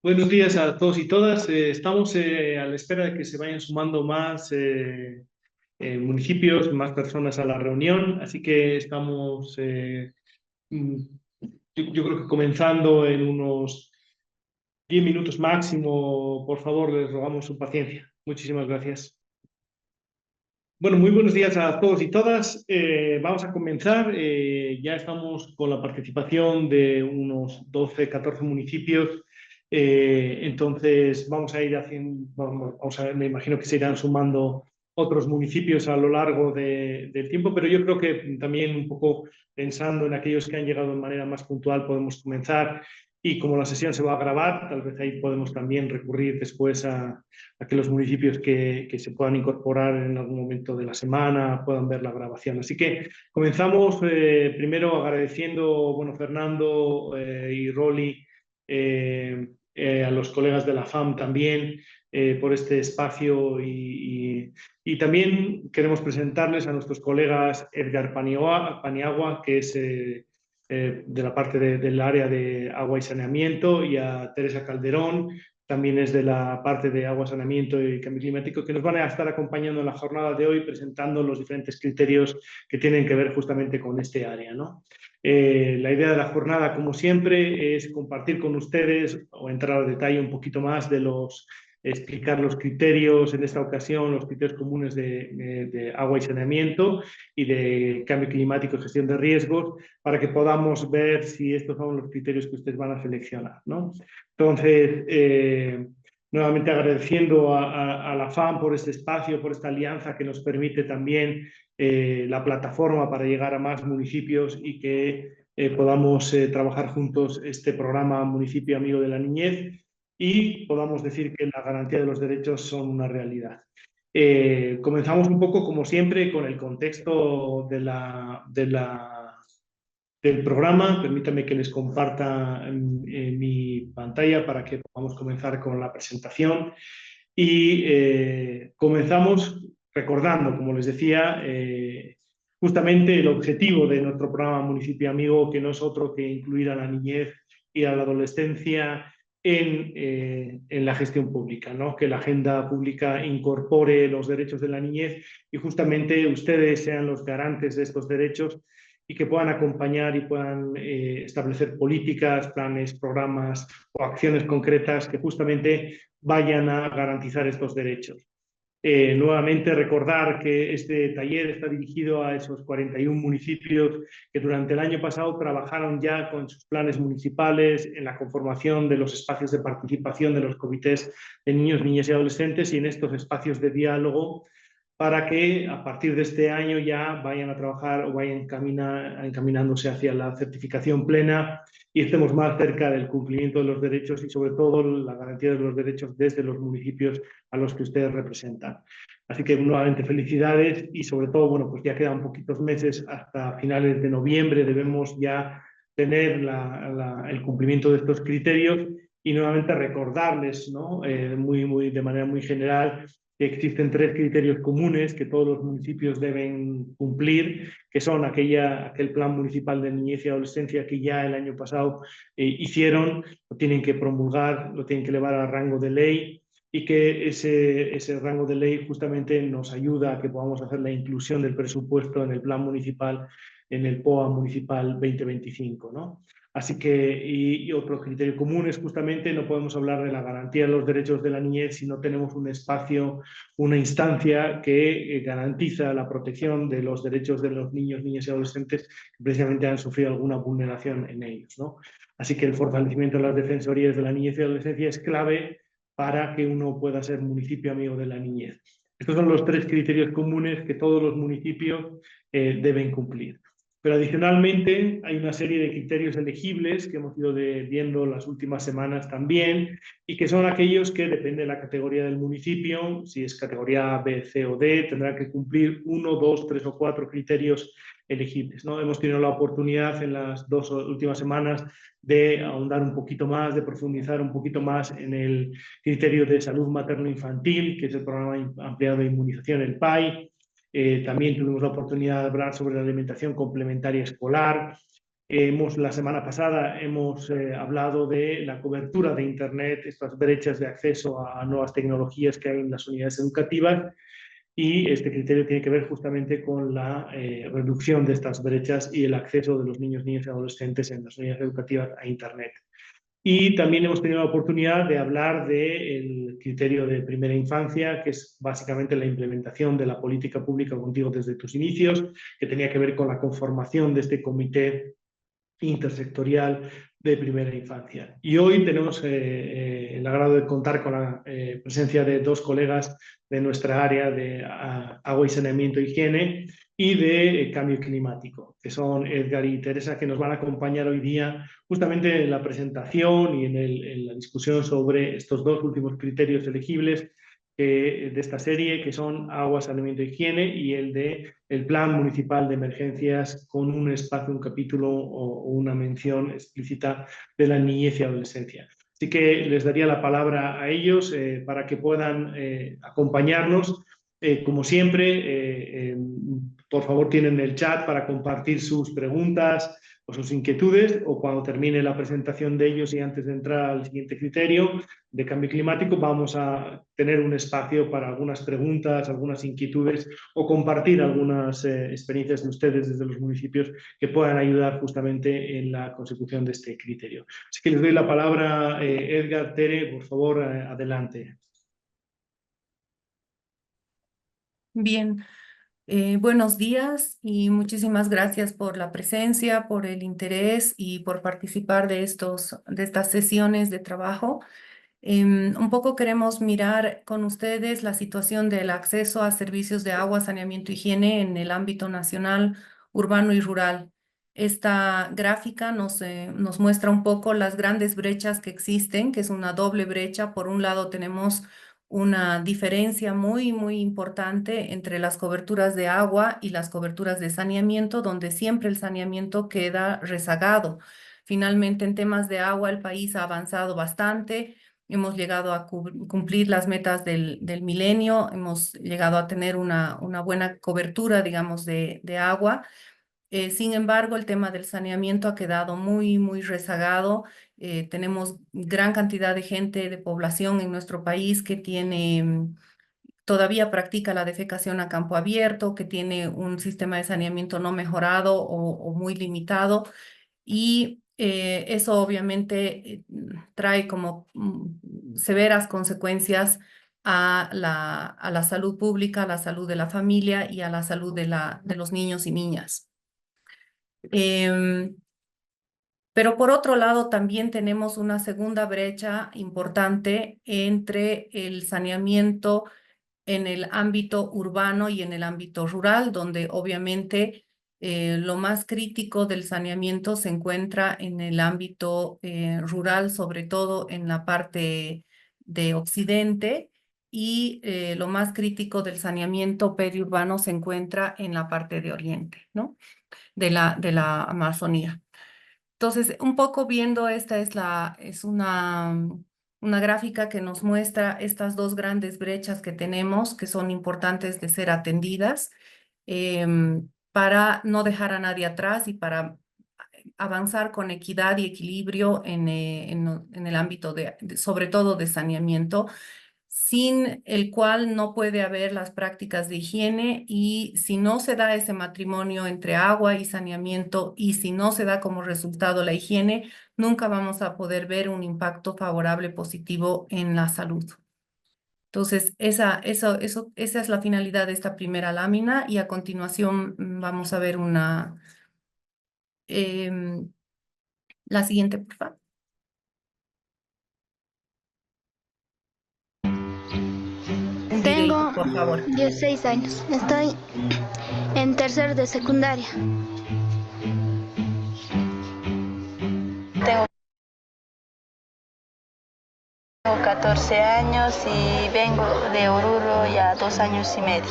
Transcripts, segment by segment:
Buenos días a todos y todas. Estamos a la espera de que se vayan sumando más municipios, más personas a la reunión, así que estamos, mm, yo creo que comenzando en unos 10 minutos máximo. Por favor, les rogamos su paciencia. Muchísimas gracias. Bueno, muy buenos días a todos y todas. Vamos a comenzar. Ya estamos con la participación de unos 12, 14 municipios. Entonces, vamos a ir haciendo, vamos a ver, me imagino que se irán sumando otros municipios a lo largo del tiempo, pero yo creo que también un poco pensando en aquellos que han llegado de manera más puntual, podemos comenzar. Y como la sesión se va a grabar, tal vez ahí podemos también recurrir después a que los municipios que se puedan incorporar en algún momento de la semana puedan ver la grabación. Así que comenzamos primero agradeciendo, bueno, Fernando y Rolly, a los colegas de la FAM también por este espacio y también queremos presentarles a nuestros colegas Edgar Paniagua, que es de la parte del área de agua y saneamiento, y a Teresa Calderón, también es de la parte de agua, saneamiento y cambio climático, que nos van a estar acompañando en la jornada de hoy presentando los diferentes criterios que tienen que ver justamente con este área, ¿no? La idea de la jornada, como siempre, es compartir con ustedes o entrar al detalle un poquito más de explicar los criterios, en esta ocasión, los criterios comunes de agua y saneamiento y de cambio climático y gestión de riesgos, para que podamos ver si estos son los criterios que ustedes van a seleccionar, ¿no? Entonces, nuevamente agradeciendo a la FAM por este espacio, por esta alianza que nos permite también la plataforma para llegar a más municipios y que podamos trabajar juntos este programa Municipio Amigo de la Niñez y podamos decir que la garantía de los derechos son una realidad. Comenzamos un poco, como siempre, con el contexto del programa. Permítanme que les comparta mi pantalla para que podamos comenzar con la presentación. Y comenzamos recordando, como les decía, justamente el objetivo de nuestro programa Municipio Amigo, que no es otro que incluir a la niñez y a la adolescencia en la gestión pública, ¿no? Que la agenda pública incorpore los derechos de la niñez y justamente ustedes sean los garantes de estos derechos y que puedan acompañar y puedan establecer políticas, planes, programas o acciones concretas que justamente vayan a garantizar estos derechos. Nuevamente recordar que este taller está dirigido a esos 41 municipios que durante el año pasado trabajaron ya con sus planes municipales en la conformación de los espacios de participación de los comités de niños, niñas y adolescentes y en estos espacios de diálogo, para que a partir de este año ya vayan a trabajar o vayan encaminándose hacia la certificación plena y estemos más cerca del cumplimiento de los derechos y sobre todo la garantía de los derechos desde los municipios a los que ustedes representan. Así que nuevamente felicidades y sobre todo, bueno, pues ya quedan poquitos meses hasta finales de noviembre, debemos ya tener el cumplimiento de estos criterios y nuevamente recordarles, ¿no? De manera muy general, que existen tres criterios comunes que todos los municipios deben cumplir, que son aquel plan municipal de niñez y adolescencia que ya el año pasado hicieron, lo tienen que promulgar, lo tienen que elevar a rango de ley y que ese rango de ley justamente nos ayuda a que podamos hacer la inclusión del presupuesto en el plan municipal, en el POA municipal 2025, ¿no? Así que, y otro criterio común es justamente no podemos hablar de la garantía de los derechos de la niñez si no tenemos un espacio, una instancia que garantiza la protección de los derechos de los niños, niñas y adolescentes que precisamente han sufrido alguna vulneración en ellos, ¿no? Así que el fortalecimiento de las defensorías de la niñez y adolescencia es clave para que uno pueda ser municipio amigo de la niñez. Estos son los tres criterios comunes que todos los municipios deben cumplir. Pero adicionalmente hay una serie de criterios elegibles que hemos ido viendo las últimas semanas también y que son aquellos que depende de la categoría del municipio, si es categoría A, B, C o D, tendrá que cumplir 1, 2, 3 o 4 criterios elegibles, ¿no? Hemos tenido la oportunidad en las 2 últimas semanas de ahondar un poquito más, de profundizar un poquito más en el criterio de salud materno-infantil, que es el programa ampliado de inmunización, el PAI. También tuvimos la oportunidad de hablar sobre la alimentación complementaria escolar, La semana pasada hemos hablado de la cobertura de Internet, estas brechas de acceso a nuevas tecnologías que hay en las unidades educativas, y este criterio tiene que ver justamente con la reducción de estas brechas y el acceso de los niños, niñas y adolescentes en las unidades educativas a Internet. Y también hemos tenido la oportunidad de hablar del criterio de primera infancia, que es básicamente la implementación de la política pública contigo desde tus inicios, que tenía que ver con la conformación de este comité intersectorial de primera infancia. Y hoy tenemos el agrado de contar con la presencia de dos colegas de nuestra área de agua y saneamiento e higiene y de cambio climático, que son Edgar y Teresa, que nos van a acompañar hoy día justamente en la presentación y en la discusión sobre estos dos últimos criterios elegibles de esta serie, que son agua, saneamiento e higiene, y el de el Plan Municipal de Emergencias, con un espacio, un capítulo o una mención explícita de la niñez y adolescencia. Así que les daría la palabra a ellos para que puedan acompañarnos. Como siempre, por favor, tienen el chat para compartir sus preguntas o sus inquietudes, o cuando termine la presentación de ellos y antes de entrar al siguiente criterio de cambio climático, vamos a tener un espacio para algunas preguntas, algunas inquietudes o compartir algunas experiencias de ustedes desde los municipios que puedan ayudar justamente en la consecución de este criterio. Así que les doy la palabra, Edgar, Tere, por favor, adelante. Bien, buenos días y muchísimas gracias por la presencia, por el interés y por participar de estas sesiones de trabajo. Un poco queremos mirar con ustedes la situación del acceso a servicios de agua, saneamiento y higiene en el ámbito nacional, urbano y rural. Esta gráfica nos muestra un poco las grandes brechas que existen, que es una doble brecha. Por un lado tenemos una diferencia muy, muy importante entre las coberturas de agua y las coberturas de saneamiento, donde siempre el saneamiento queda rezagado. Finalmente, en temas de agua, el país ha avanzado bastante. Hemos llegado a cumplir las metas del milenio, hemos llegado a tener una buena cobertura, digamos, de agua. Sin embargo, el tema del saneamiento ha quedado muy, muy rezagado. Tenemos gran cantidad de gente, de población en nuestro país que todavía practica la defecación a campo abierto, que tiene un sistema de saneamiento no mejorado o muy limitado. Y eso obviamente trae como severas consecuencias a la salud pública, a la salud de la familia y a la salud de los niños y niñas. Pero por otro lado, también tenemos una segunda brecha importante entre el saneamiento en el ámbito urbano y en el ámbito rural, donde obviamente lo más crítico del saneamiento se encuentra en el ámbito rural, sobre todo en la parte de occidente, y lo más crítico del saneamiento periurbano se encuentra en la parte de oriente, ¿no? De la Amazonía. Entonces, un poco viendo esta es una gráfica que nos muestra estas dos grandes brechas que tenemos, que son importantes de ser atendidas, para no dejar a nadie atrás y para avanzar con equidad y equilibrio en el ámbito sobre todo de saneamiento, sin el cual no puede haber las prácticas de higiene. Y si no se da ese matrimonio entre agua y saneamiento y si no se da como resultado la higiene, nunca vamos a poder ver un impacto favorable positivo en la salud. Entonces, esa es la finalidad de esta primera lámina, y a continuación vamos a ver la siguiente, por favor. Tengo Por favor. 16 años. Estoy en tercero de secundaria. Tengo 14 años y vengo de Oruro ya 2 años y medio.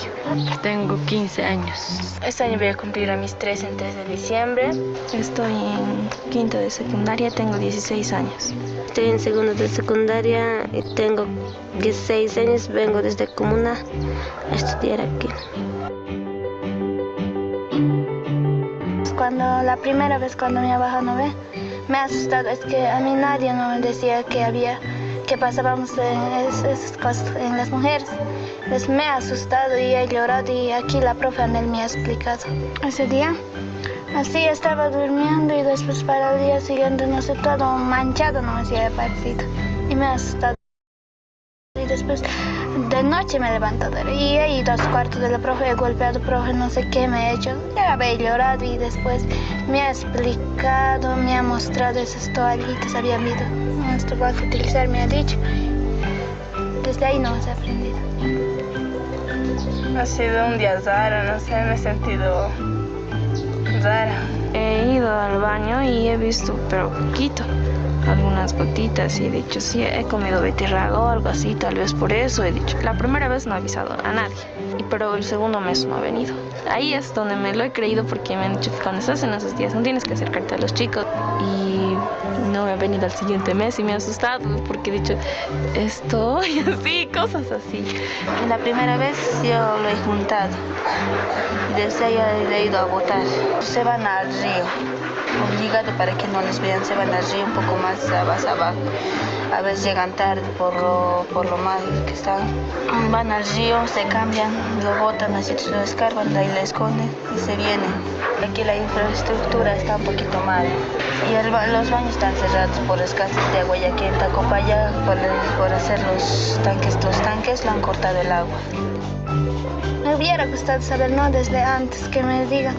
Tengo 15 años. Este año voy a cumplir a mis 3 el 3 de diciembre. Estoy en quinto de secundaria, tengo 16 años. Estoy en segundo de secundaria y tengo 16 años. Vengo desde Comuna a estudiar aquí. cuando la primera vez cuando mi abuela no ve, me ha asustado. Es que a mí nadie no me decía que pasábamos esas cosas en las mujeres. Pues me ha asustado y he llorado y aquí la profe Anel me ha explicado. Ese día, así estaba durmiendo y después para el día siguiente, no sé, todo manchado no me había parecido y me ha asustado. Y después de noche me he levantado y he ido a su cuarto de la profe, he golpeado, profe, no sé qué me he hecho. Ya había llorado y después me ha explicado, me ha mostrado esas toallitas, había habido. Esto vas a utilizar, me ha dicho. Desde ahí no he aprendido. Ha sido un día raro, no sé, me he sentido rara. He ido al baño y he visto, pero poquito, algunas gotitas y he dicho, sí, he comido beterraga o algo así, tal vez por eso he dicho. La primera vez no he avisado a nadie, pero el segundo mes no ha venido. Ahí es donde me lo he creído porque me han dicho que cuando estás en esos días no tienes que acercarte a los chicos. Y no me ha venido al siguiente mes y me ha asustado porque he dicho esto y así, cosas así. La primera vez yo lo he juntado. Desde ahí he ido a botar. Se van al río. Obligado para que no les vean, se van al río un poco más abajo. A veces llegan tarde por lo mal que están. Van al río, se cambian, lo botan, así lo descargan, de ahí lo esconden y se vienen. Aquí la infraestructura está un poquito mal. Y los baños están cerrados por escasez de agua, ya que en Tacopaya, por hacer los tanques, lo han cortado el agua. Me hubiera gustado saber, ¿no? Desde antes que me digan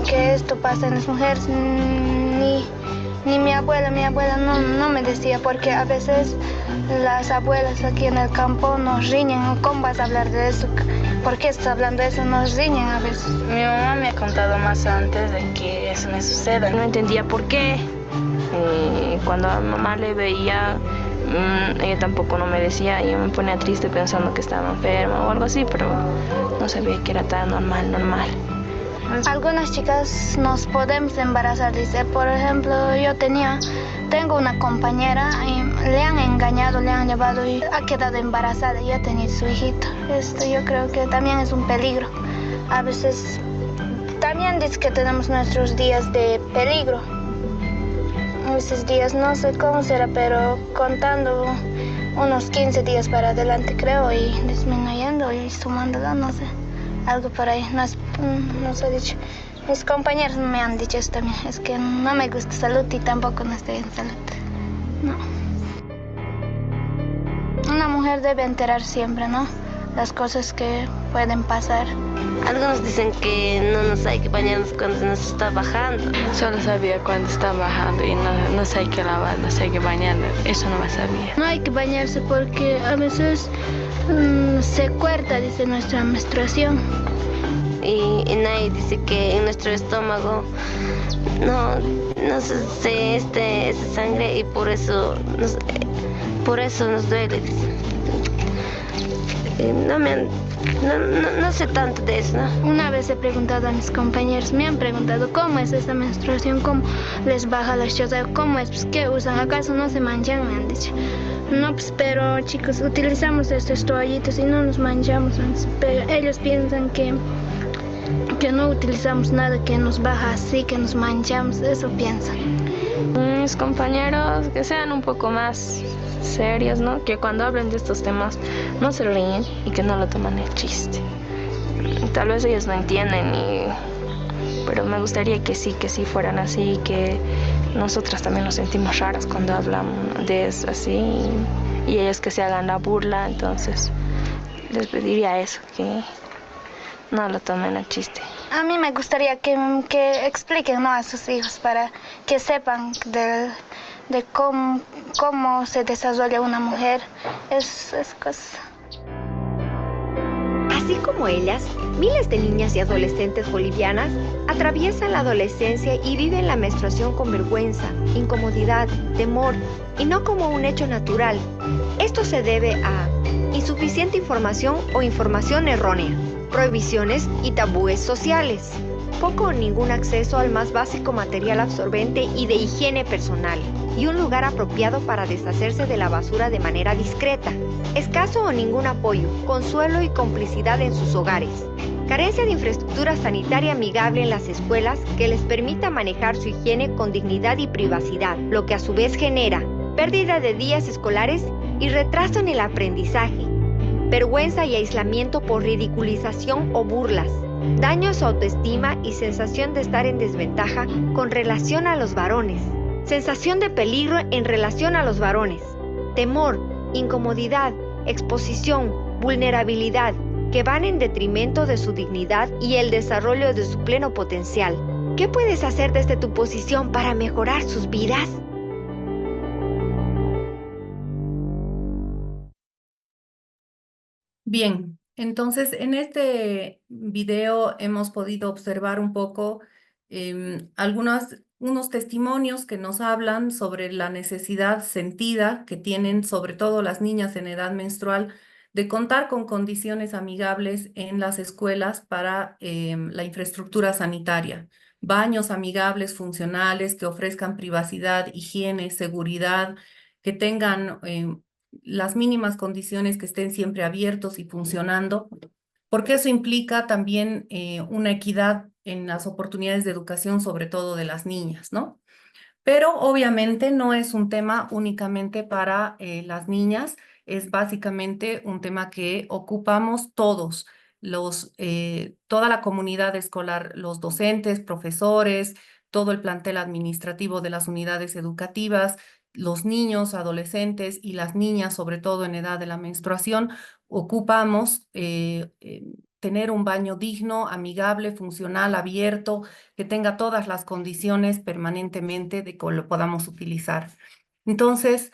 que esto pasa en las mujeres. Ni mi abuela no me decía, porque a veces las abuelas aquí en el campo nos riñen. ¿Cómo vas a hablar de eso? ¿Por qué estás hablando de eso? Nos riñen a veces. Mi mamá me ha contado más antes de que eso me suceda. No entendía por qué. Cuando a mi mamá le veía, ella tampoco no me decía y yo me ponía triste pensando que estaba enferma o algo así, pero no sabía que era tan normal. Algunas chicas nos podemos embarazar, dice. Por ejemplo, tengo una compañera y le han engañado, le han llevado y ha quedado embarazada y ha tenido su hijito. Esto yo creo que también es un peligro. A veces también dice que tenemos nuestros días de peligro. Esos días no sé cómo será, pero contando unos 15 días para adelante creo y disminuyendo y sumándolo, no sé. Algo por ahí, no se ha dicho. Mis compañeros me han dicho eso también. Es que no me gusta salud y tampoco no estoy en salud. No. Una mujer debe enterar siempre, ¿no? Las cosas que pueden pasar. Algunos dicen que no nos hay que bañarnos cuando nos está bajando. Solo sabía cuando está bajando y no sé hay que lavar, no sé hay que bañar. Eso no me sabía. No hay que bañarse porque a veces se corta, dice, nuestra menstruación. Y nadie dice que en nuestro estómago no se esa sangre y por eso nos duele. No sé tanto de eso, ¿no? Una vez he preguntado a mis compañeros, me han preguntado cómo es esa menstruación, cómo les baja la chota, cómo es, pues, qué usan, acaso no se manchan, me han dicho. No, pues, pero chicos, utilizamos estos toallitos y no nos manchamos, pero ellos piensan que no utilizamos nada, que nos baja así, que nos manchamos, eso piensan. Mis compañeros que sean un poco más serios, ¿no? Que cuando hablen de estos temas no se ríen y que no lo toman el chiste. Tal vez ellos no entienden, pero me gustaría que sí fueran así, que nosotras también nos sentimos raras cuando hablamos de eso así y ellos que se hagan la burla, entonces les pediría eso, que no lo tomen a chiste. A mí me gustaría que expliquen, ¿no?, a sus hijos para que sepan de cómo se desarrolla una mujer, esas cosas. Así como ellas, miles de niñas y adolescentes bolivianas atraviesan la adolescencia y viven la menstruación con vergüenza, incomodidad, temor y no como un hecho natural. Esto se debe a insuficiente información o información errónea, prohibiciones y tabúes sociales, poco o ningún acceso al más básico material absorbente y de higiene personal, y un lugar apropiado para deshacerse de la basura de manera discreta, escaso o ningún apoyo, consuelo y complicidad en sus hogares. Carencia de infraestructura sanitaria amigable en las escuelas que les permita manejar su higiene con dignidad y privacidad, lo que a su vez genera pérdida de días escolares y retraso en el aprendizaje, vergüenza y aislamiento por ridiculización o burlas, daño a su autoestima y sensación de estar en desventaja con relación a los varones, sensación de peligro en relación a los varones, temor, incomodidad, exposición, vulnerabilidad, que van en detrimento de su dignidad y el desarrollo de su pleno potencial. ¿Qué puedes hacer desde tu posición para mejorar sus vidas? Bien, entonces en este video hemos podido observar un poco unos testimonios que nos hablan sobre la necesidad sentida que tienen sobre todo las niñas en edad menstrual de contar con condiciones amigables en las escuelas para la infraestructura sanitaria. Baños amigables, funcionales, que ofrezcan privacidad, higiene, seguridad, que tengan las mínimas condiciones, que estén siempre abiertos y funcionando, porque eso implica también una equidad en las oportunidades de educación, sobre todo de las niñas, ¿no? Pero obviamente no es un tema únicamente para las niñas, es básicamente un tema que ocupamos todos, toda la comunidad escolar, los docentes, profesores, todo el plantel administrativo de las unidades educativas, los niños, adolescentes y las niñas, sobre todo en edad de la menstruación, ocupamos tener un baño digno, amigable, funcional, abierto, que tenga todas las condiciones permanentemente de que lo podamos utilizar. Entonces,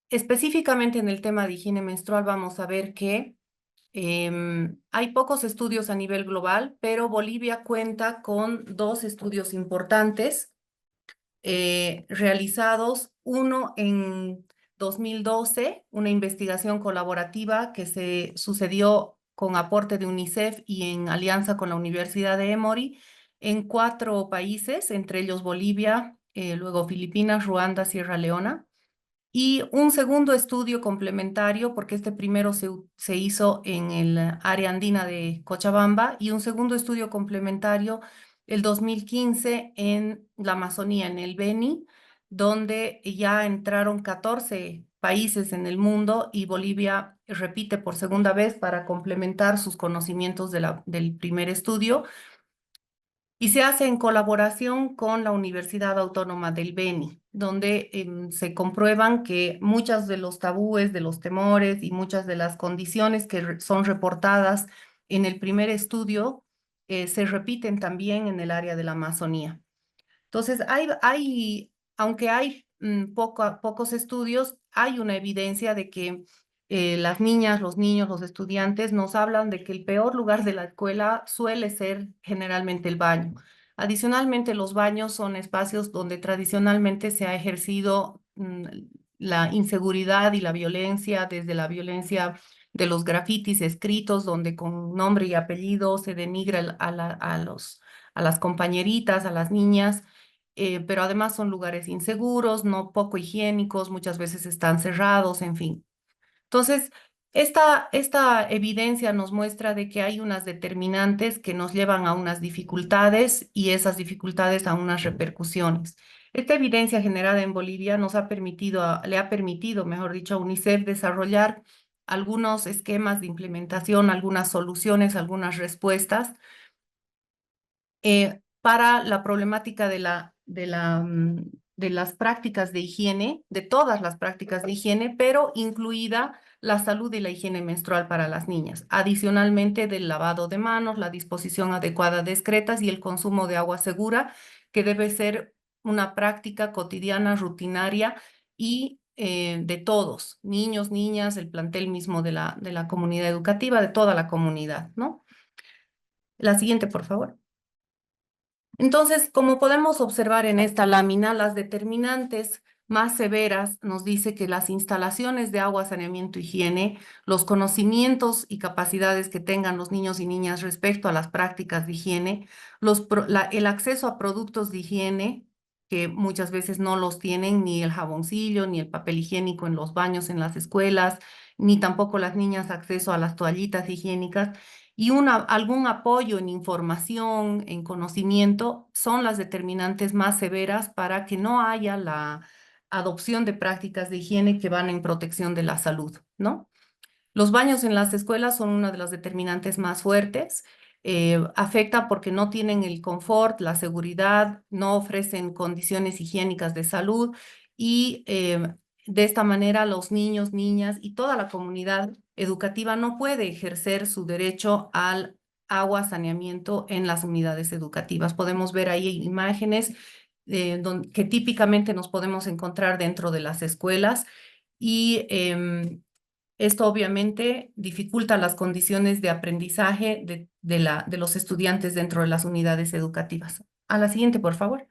específicamente en el tema de higiene menstrual vamos a ver que hay pocos estudios a nivel global, pero Bolivia cuenta con 2 estudios importantes realizados, uno en 2012, una investigación colaborativa que se sucedió con aporte de UNICEF y en alianza con la Universidad de Emory, en 4 países, entre ellos Bolivia, luego Filipinas, Ruanda, Sierra Leona. Y un segundo estudio complementario, porque este primero se hizo en el área andina de Cochabamba, y un segundo estudio complementario el 2015 en la Amazonía, en el Beni, donde ya entraron 14 países en el mundo y Bolivia repite por segunda vez para complementar sus conocimientos del primer estudio. Y se hace en colaboración con la Universidad Autónoma del Beni, donde se comprueban que muchos de los tabúes, de los temores y muchas de las condiciones que son reportadas en el primer estudio se repiten también en el área de la Amazonía. Entonces, aunque hay pocos estudios, hay una evidencia de que las niñas, los niños, los estudiantes nos hablan de que el peor lugar de la escuela suele ser generalmente el baño. Adicionalmente, los baños son espacios donde tradicionalmente se ha ejercido la inseguridad y la violencia, desde la violencia de los grafitis escritos, donde con nombre y apellido se denigra a las compañeritas, a las niñas. Pero además son lugares inseguros, no poco higiénicos, muchas veces están cerrados, en fin. Entonces, esta evidencia nos muestra de que hay unas determinantes que nos llevan a unas dificultades y esas dificultades a unas repercusiones. Esta evidencia generada en Bolivia le ha permitido, mejor dicho, a UNICEF desarrollar algunos esquemas de implementación, algunas soluciones, algunas respuestas para la problemática de las prácticas de higiene, de todas las prácticas de higiene, pero incluida la salud y la higiene menstrual para las niñas. Adicionalmente, del lavado de manos, la disposición adecuada de excretas y el consumo de agua segura, que debe ser una práctica cotidiana, rutinaria y de todos, niños, niñas, el plantel mismo de la comunidad educativa, de toda la comunidad, ¿no? La siguiente, por favor. Entonces, como podemos observar en esta lámina, las determinantes más severas nos dice que las instalaciones de agua, saneamiento, higiene, los conocimientos y capacidades que tengan los niños y niñas respecto a las prácticas de higiene, el acceso a productos de higiene, que muchas veces no los tienen, ni el jaboncillo, ni el papel higiénico en los baños, en las escuelas, ni tampoco las niñas acceso a las toallitas higiénicas. y algún apoyo en información, en conocimiento, son las determinantes más severas para que no haya la adopción de prácticas de higiene que van en protección de la salud, ¿no? Los baños en las escuelas son una de las determinantes más fuertes. Afecta porque no tienen el confort, la seguridad, no ofrecen condiciones higiénicas de salud y de esta manera los niños, niñas y toda la comunidad educativa no puede ejercer su derecho al agua, saneamiento en las unidades educativas. Podemos ver ahí imágenes que típicamente nos podemos encontrar dentro de las escuelas y esto obviamente dificulta las condiciones de aprendizaje de los estudiantes dentro de las unidades educativas. A la siguiente, por favor.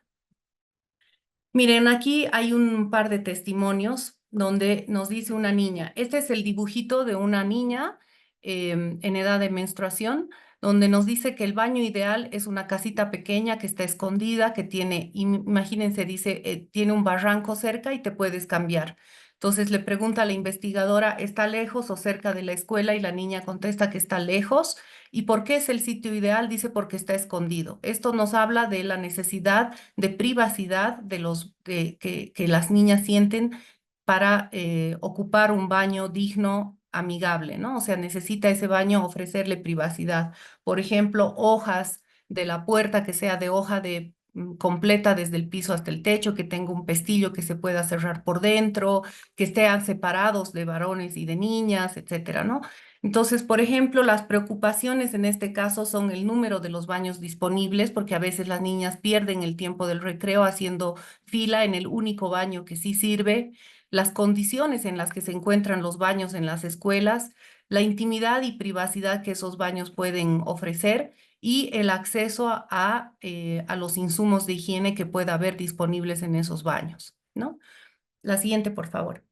Miren, aquí hay un par de testimonios donde nos dice una niña. Este es el dibujito de una niña en edad de menstruación, donde nos dice que el baño ideal es una casita pequeña que está escondida, que tiene, imagínense, dice, tiene un barranco cerca y te puedes cambiar. Entonces le pregunta a la investigadora, ¿está lejos o cerca de la escuela? Y la niña contesta que está lejos. ¿Y por qué es el sitio ideal? Dice porque está escondido. Esto nos habla de la necesidad de privacidad que las niñas sienten para ocupar un baño digno, amigable, ¿no? O sea, necesita ese baño ofrecerle privacidad. Por ejemplo, hojas de la puerta que sea de hoja completa desde el piso hasta el techo, que tenga un pestillo que se pueda cerrar por dentro, que estén separados de varones y de niñas, etcétera, ¿no? Entonces, por ejemplo, las preocupaciones en este caso son el número de los baños disponibles, porque a veces las niñas pierden el tiempo del recreo haciendo fila en el único baño que sí sirve, las condiciones en las que se encuentran los baños en las escuelas, la intimidad y privacidad que esos baños pueden ofrecer y el acceso a los insumos de higiene que pueda haber disponibles en esos baños, ¿no? La siguiente, por favor.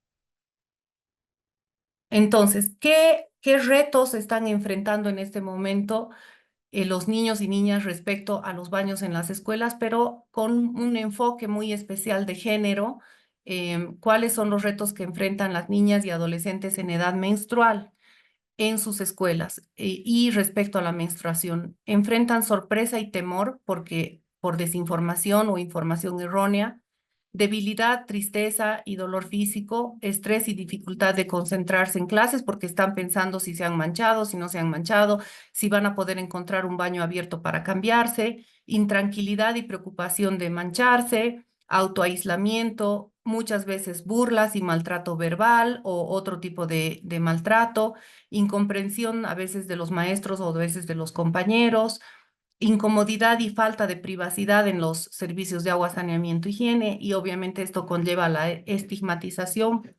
Entonces, ¿qué retos están enfrentando en este momento los niños y niñas respecto a los baños en las escuelas, pero con un enfoque muy especial de género? ¿Cuáles son los retos que enfrentan las niñas y adolescentes en edad menstrual en sus escuelas? Y respecto a la menstruación, enfrentan sorpresa y temor por desinformación o información errónea, debilidad, tristeza y dolor físico, estrés y dificultad de concentrarse en clases porque están pensando si se han manchado, si no se han manchado, si van a poder encontrar un baño abierto para cambiarse, intranquilidad y preocupación de mancharse, autoaislamiento, muchas veces burlas y maltrato verbal o otro tipo de maltrato, incomprensión a veces de los maestros o a veces de los compañeros, incomodidad y falta de privacidad en los servicios de agua, saneamiento, higiene, y obviamente esto conlleva la estigmatización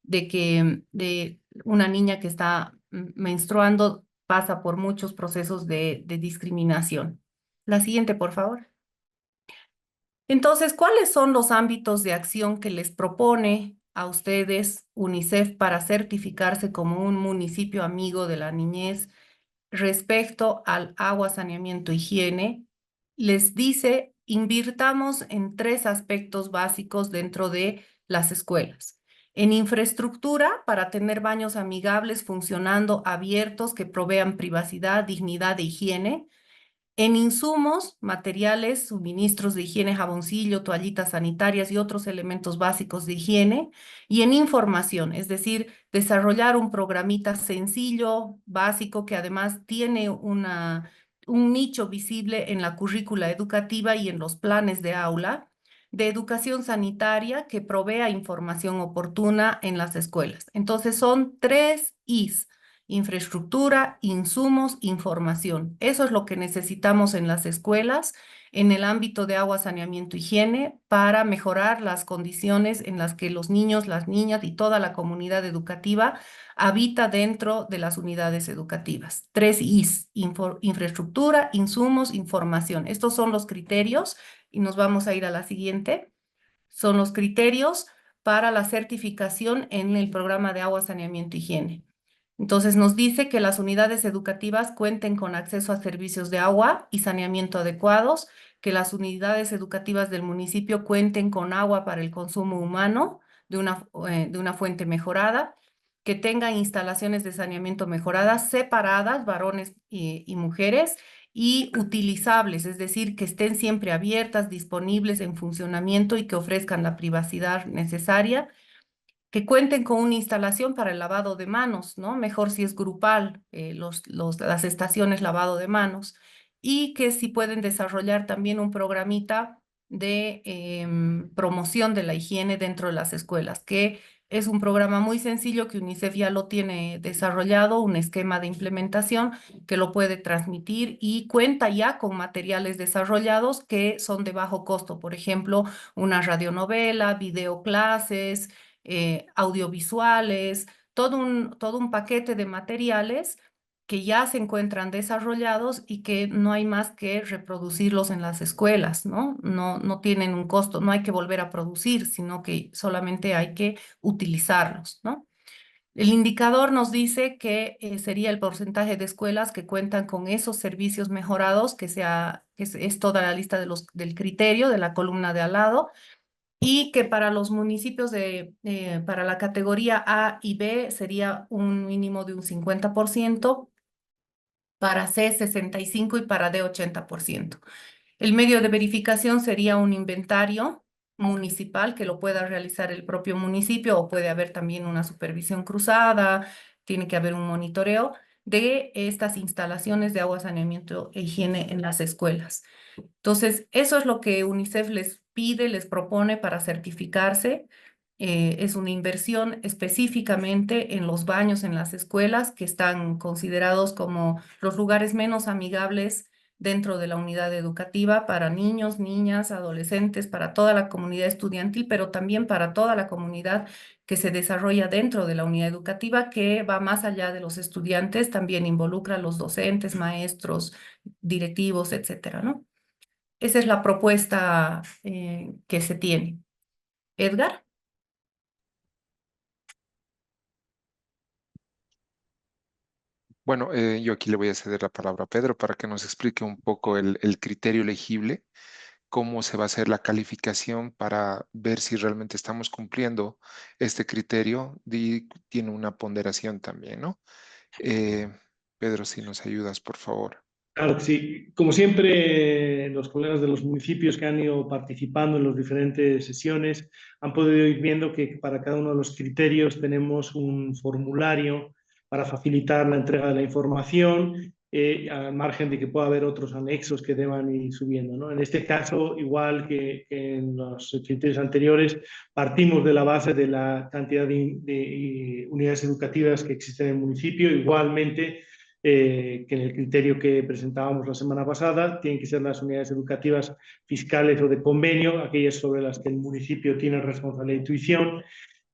de que de una niña que está menstruando pasa por muchos procesos de discriminación. La siguiente, por favor. Entonces, ¿cuáles son los ámbitos de acción que les propone a ustedes UNICEF para certificarse como un municipio amigo de la niñez respecto al agua, saneamiento, higiene? Les dice, invirtamos en 3 aspectos básicos dentro de las escuelas. En infraestructura para tener baños amigables, funcionando, abiertos, que provean privacidad, dignidad e higiene. En insumos, materiales, suministros de higiene, jaboncillo, toallitas sanitarias y otros elementos básicos de higiene. Y en información, es decir, desarrollar un programita sencillo, básico, que además tiene un nicho visible en la currícula educativa y en los planes de aula, de educación sanitaria que provea información oportuna en las escuelas. Entonces son 3 Is: infraestructura, insumos, información. Eso es lo que necesitamos en las escuelas, en el ámbito de agua, saneamiento, higiene, para mejorar las condiciones en las que los niños, las niñas y toda la comunidad educativa habita dentro de las unidades educativas. 3 Is: infraestructura, insumos, información. Estos son los criterios y nos vamos a ir a la siguiente. Son los criterios para la certificación en el programa de agua, saneamiento, higiene. Entonces nos dice que las unidades educativas cuenten con acceso a servicios de agua y saneamiento adecuados, que las unidades educativas del municipio cuenten con agua para el consumo humano de una fuente mejorada, que tengan instalaciones de saneamiento mejoradas separadas, varones y mujeres, y utilizables, es decir, que estén siempre abiertas, disponibles en funcionamiento y que ofrezcan la privacidad necesaria, que cuenten con una instalación para el lavado de manos, ¿no? Mejor si es grupal, las estaciones lavado de manos, y que si pueden desarrollar también un programita de promoción de la higiene dentro de las escuelas, que es un programa muy sencillo que UNICEF ya lo tiene desarrollado, un esquema de implementación que lo puede transmitir y cuenta ya con materiales desarrollados que son de bajo costo, por ejemplo, una radionovela, videoclases, audiovisuales, todo un paquete de materiales que ya se encuentran desarrollados y que no hay más que reproducirlos en las escuelas, ¿no? No tienen un costo, no hay que volver a producir, sino que solamente hay que utilizarlos, ¿no? El indicador nos dice que sería el porcentaje de escuelas que cuentan con esos servicios mejorados, es toda la lista del criterio de la columna de al lado, y que para los municipios para la categoría A y B sería un mínimo de un 50%, para C 65% y para D 80%. El medio de verificación sería un inventario municipal que lo pueda realizar el propio municipio, o puede haber también una supervisión cruzada, tiene que haber un monitoreo de estas instalaciones de agua, saneamiento e higiene en las escuelas. Entonces, eso es lo que UNICEF les pide, les propone para certificarse. Es una inversión específicamente en los baños en las escuelas, que están considerados como los lugares menos amigables dentro de la unidad educativa para niños, niñas, adolescentes, para toda la comunidad estudiantil, pero también para toda la comunidad que se desarrolla dentro de la unidad educativa, que va más allá de los estudiantes, también involucra a los docentes, maestros, directivos, etcétera, ¿no? Esa es la propuesta que se tiene. Edgar. Bueno, yo aquí le voy a ceder la palabra a Pedro para que nos explique un poco el criterio elegible, cómo se va a hacer la calificación para ver si realmente estamos cumpliendo este criterio y tiene una ponderación también, ¿no? Eh, Pedro, si nos ayudas, por favor. Claro que sí. Como siempre, los colegas de los municipios que han ido participando en las diferentes sesiones han podido ir viendo que para cada uno de los criterios tenemos un formulario para facilitar la entrega de la información, al margen de que pueda haber otros anexos que deban ir subiendo, ¿no? En este caso, igual que en los criterios anteriores, partimos de la base de la cantidad de unidades educativas que existen en el municipio. Igualmente, que en el criterio que presentábamos la semana pasada, tienen que ser las unidades educativas fiscales o de convenio, aquellas sobre las que el municipio tiene responsabilidad de tuición,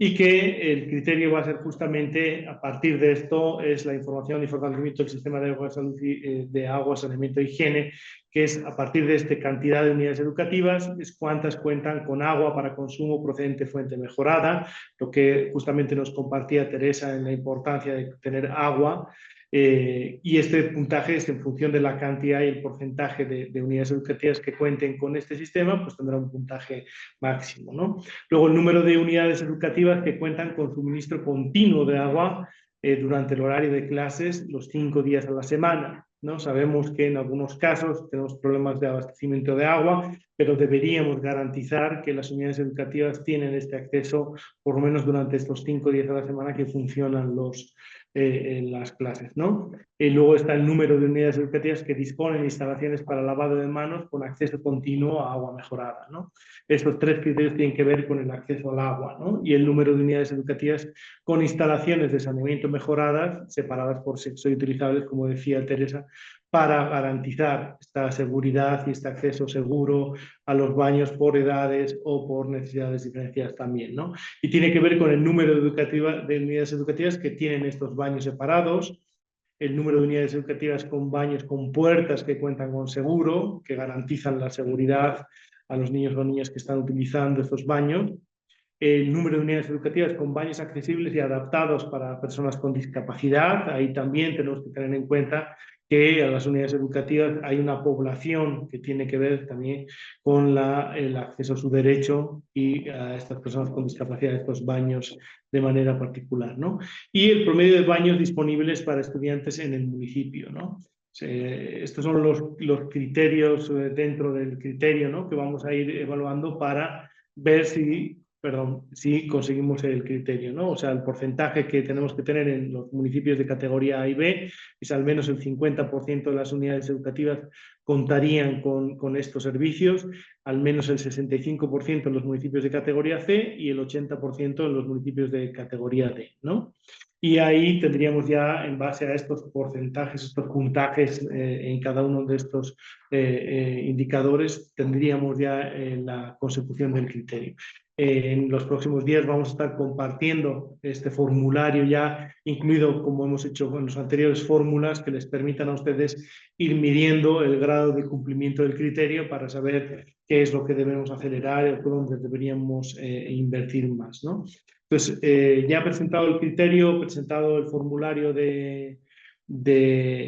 y que el criterio va a ser justamente, a partir de esto, es la información y fortalecimiento del sistema de agua, saneamiento e higiene, que es a partir de esta cantidad de unidades educativas, es cuántas cuentan con agua para consumo procedente de fuente mejorada, lo que justamente nos compartía Teresa en la importancia de tener agua. Y este puntaje es en función de la cantidad y el porcentaje de unidades educativas que cuenten con este sistema, pues tendrá un puntaje máximo, ¿no? Luego, el número de unidades educativas que cuentan con suministro continuo de agua durante el horario de clases los 5 días a la semana, ¿no? Sabemos que en algunos casos tenemos problemas de abastecimiento de agua, pero deberíamos garantizar que las unidades educativas tienen este acceso por lo menos durante estos 5 días a la semana que funcionan en las clases, ¿no? Luego está el número de unidades educativas que disponen de instalaciones para lavado de manos con acceso continuo a agua mejorada, ¿no? Estos 3 criterios tienen que ver con el acceso al agua, ¿no? Y el número de unidades educativas con instalaciones de saneamiento mejoradas, separadas por sexo y utilizables, como decía Teresa, para garantizar esta seguridad y este acceso seguro a los baños por edades o por necesidades diferenciadas también, ¿no? Y tiene que ver con el número de unidades educativas que tienen estos baños separados, el número de unidades educativas con baños con puertas que cuentan con seguro, que garantizan la seguridad a los niños o niñas que están utilizando estos baños, el número de unidades educativas con baños accesibles y adaptados para personas con discapacidad. Ahí también tenemos que tener en cuenta que a las unidades educativas hay una población que tiene que ver también con el acceso a su derecho, y a estas personas con discapacidad, estos baños de manera particular, ¿no? Y el promedio de baños disponibles para estudiantes en el municipio, ¿no? Estos son los criterios dentro del criterio, ¿no?, que vamos a ir evaluando para ver si conseguimos el criterio, ¿no? O sea, el porcentaje que tenemos que tener en los municipios de categoría A y B es al menos el 50% de las unidades educativas contarían con estos servicios, al menos el 65% en los municipios de categoría C y el 80% en los municipios de categoría D, ¿no? Y ahí tendríamos ya, en base a estos porcentajes, estos puntajes en cada uno de estos indicadores, tendríamos ya la consecución del criterio. En los próximos días vamos a estar compartiendo este formulario ya incluido, como hemos hecho con las anteriores fórmulas, que les permitan a ustedes ir midiendo el grado de cumplimiento del criterio para saber qué es lo que debemos acelerar o dónde deberíamos invertir más, ¿no? Entonces, ya he presentado el criterio, he presentado el formulario de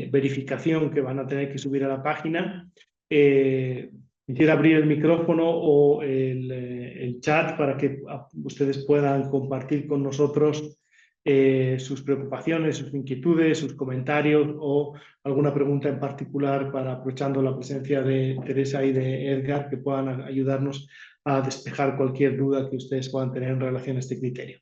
verificación que van a tener que subir a la página. Quisiera abrir el micrófono o el chat para que ustedes puedan compartir con nosotros sus preocupaciones, sus inquietudes, sus comentarios o alguna pregunta en particular, para, aprovechando la presencia de Teresa y de Edgar, que puedan ayudarnos a despejar cualquier duda que ustedes puedan tener en relación a este criterio.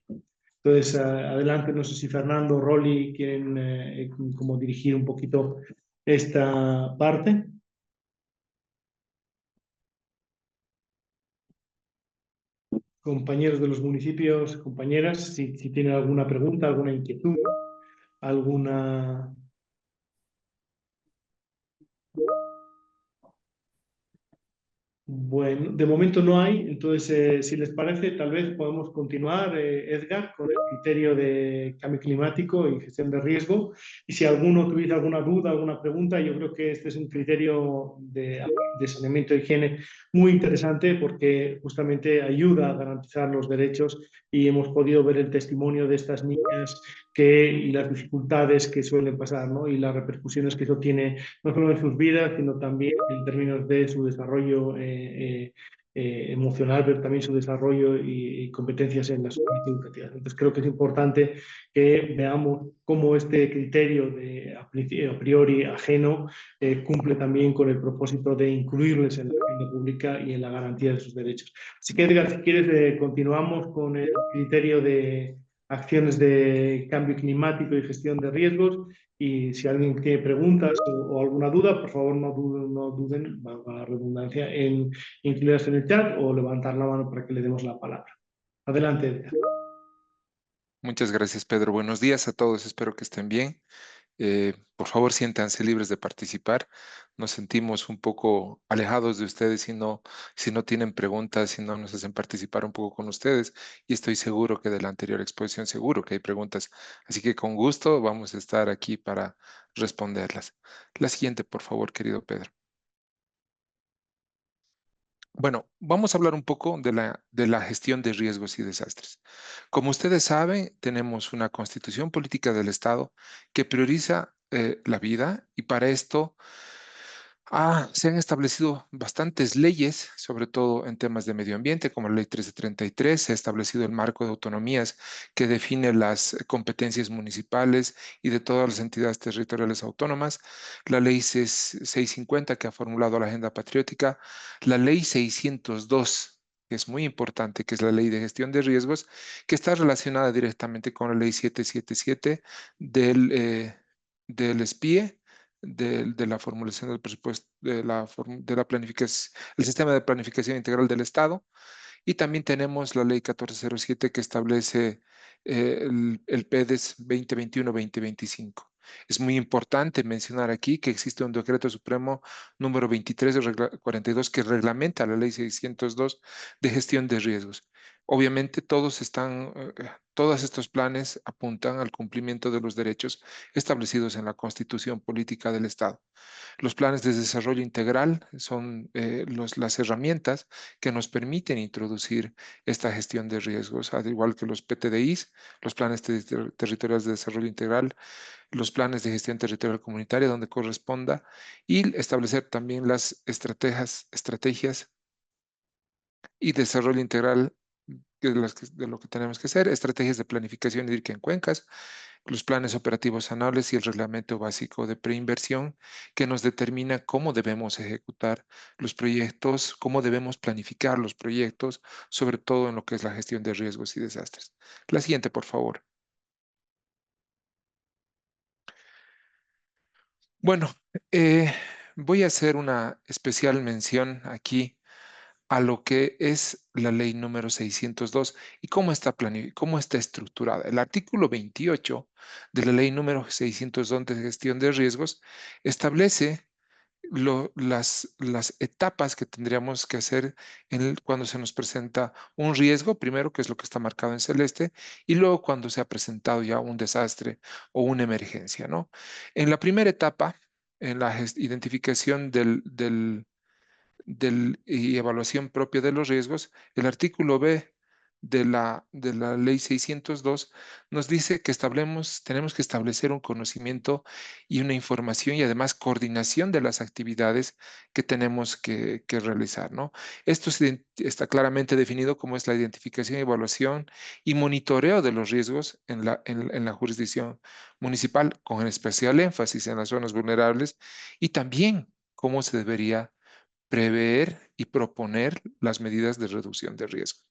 Entonces, adelante, no sé si Fernando o Rolly quieren como dirigir un poquito esta parte. Compañeros de los municipios, compañeras, si tienen alguna pregunta, alguna inquietud, alguna... Bueno, de momento no hay, entonces si les parece, tal vez podemos continuar, Edgar, con el criterio de cambio climático y gestión de riesgo. Y si alguno tuviera alguna duda, alguna pregunta, yo creo que este es un criterio de saneamiento e higiene muy interesante, porque justamente ayuda a garantizar los derechos, y hemos podido ver el testimonio de estas niñas y las dificultades que suelen pasar, ¿no? Y las repercusiones que eso tiene no solo en sus vidas, sino también en términos de su desarrollo emocional, pero también su desarrollo y competencias en las unidades educativas. Entonces creo que es importante que veamos cómo este criterio de a priori ajeno cumple también con el propósito de incluirles en la agenda pública y en la garantía de sus derechos. Así que, Edgar, si quieres, continuamos con el criterio de acciones de cambio climático y gestión de riesgos. Y si alguien tiene preguntas o alguna duda, por favor no duden, valga la redundancia, en incluirlas en el chat o levantar la mano para que le demos la palabra. Adelante, Edgar. Muchas gracias, Pedro. Buenos días a todos. Espero que estén bien. Por favor, siéntanse libres de participar. Nos sentimos un poco alejados de ustedes si no tienen preguntas, si no nos hacen participar un poco con ustedes. Y estoy seguro que de la anterior exposición, seguro que hay preguntas. Así que con gusto vamos a estar aquí para responderlas. La siguiente, por favor, querido Pedro. Bueno, vamos a hablar un poco de la gestión de riesgos y desastres. Como ustedes saben, tenemos una constitución política del Estado que prioriza la vida, y para esto se han establecido bastantes leyes, sobre todo en temas de medio ambiente, como la Ley 1333. Se ha establecido el marco de autonomías que define las competencias municipales y de todas las entidades territoriales autónomas, la Ley 650, que ha formulado la Agenda Patriótica, la Ley 602, que es muy importante, que es la Ley de Gestión de Riesgos, que está relacionada directamente con la Ley 777 del SPIE, de la formulación del presupuesto, de la planificación, el sistema de planificación integral del Estado. Y también tenemos la ley 1407, que establece el PEDES 2021-2025. Es muy importante mencionar aquí que existe un decreto supremo número 23 de 42 que reglamenta la ley 602 de gestión de riesgos. Obviamente todos estos planes apuntan al cumplimiento de los derechos establecidos en la Constitución Política del Estado. Los planes de desarrollo integral son las herramientas que nos permiten introducir esta gestión de riesgos, al igual que los PTDIs, los planes territoriales de desarrollo integral, los planes de gestión territorial comunitaria donde corresponda, y establecer también las estrategias y desarrollo integral de lo que tenemos que hacer, estrategias de planificación hídrica en cuencas, los planes operativos anuales y el reglamento básico de preinversión que nos determina cómo debemos ejecutar los proyectos, cómo debemos planificar los proyectos, sobre todo en lo que es la gestión de riesgos y desastres. La siguiente, por favor. Bueno, voy a hacer una especial mención aquí a lo que es la ley número 602 y cómo está estructurada. El artículo 28 de la ley número 602 de gestión de riesgos establece las etapas que tendríamos que hacer cuando se nos presenta un riesgo, primero, que es lo que está marcado en celeste, y luego cuando se ha presentado ya un desastre o una emergencia, ¿no? En la primera etapa, en la identificación y evaluación propia de los riesgos, el artículo B de la ley 602 nos dice que tenemos que establecer un conocimiento y una información y además coordinación de las actividades que tenemos que realizar, ¿no? Esto está claramente definido como es la identificación, evaluación y monitoreo de los riesgos en la jurisdicción municipal, con especial énfasis en las zonas vulnerables y también cómo se debería prever y proponer las medidas de reducción de riesgos.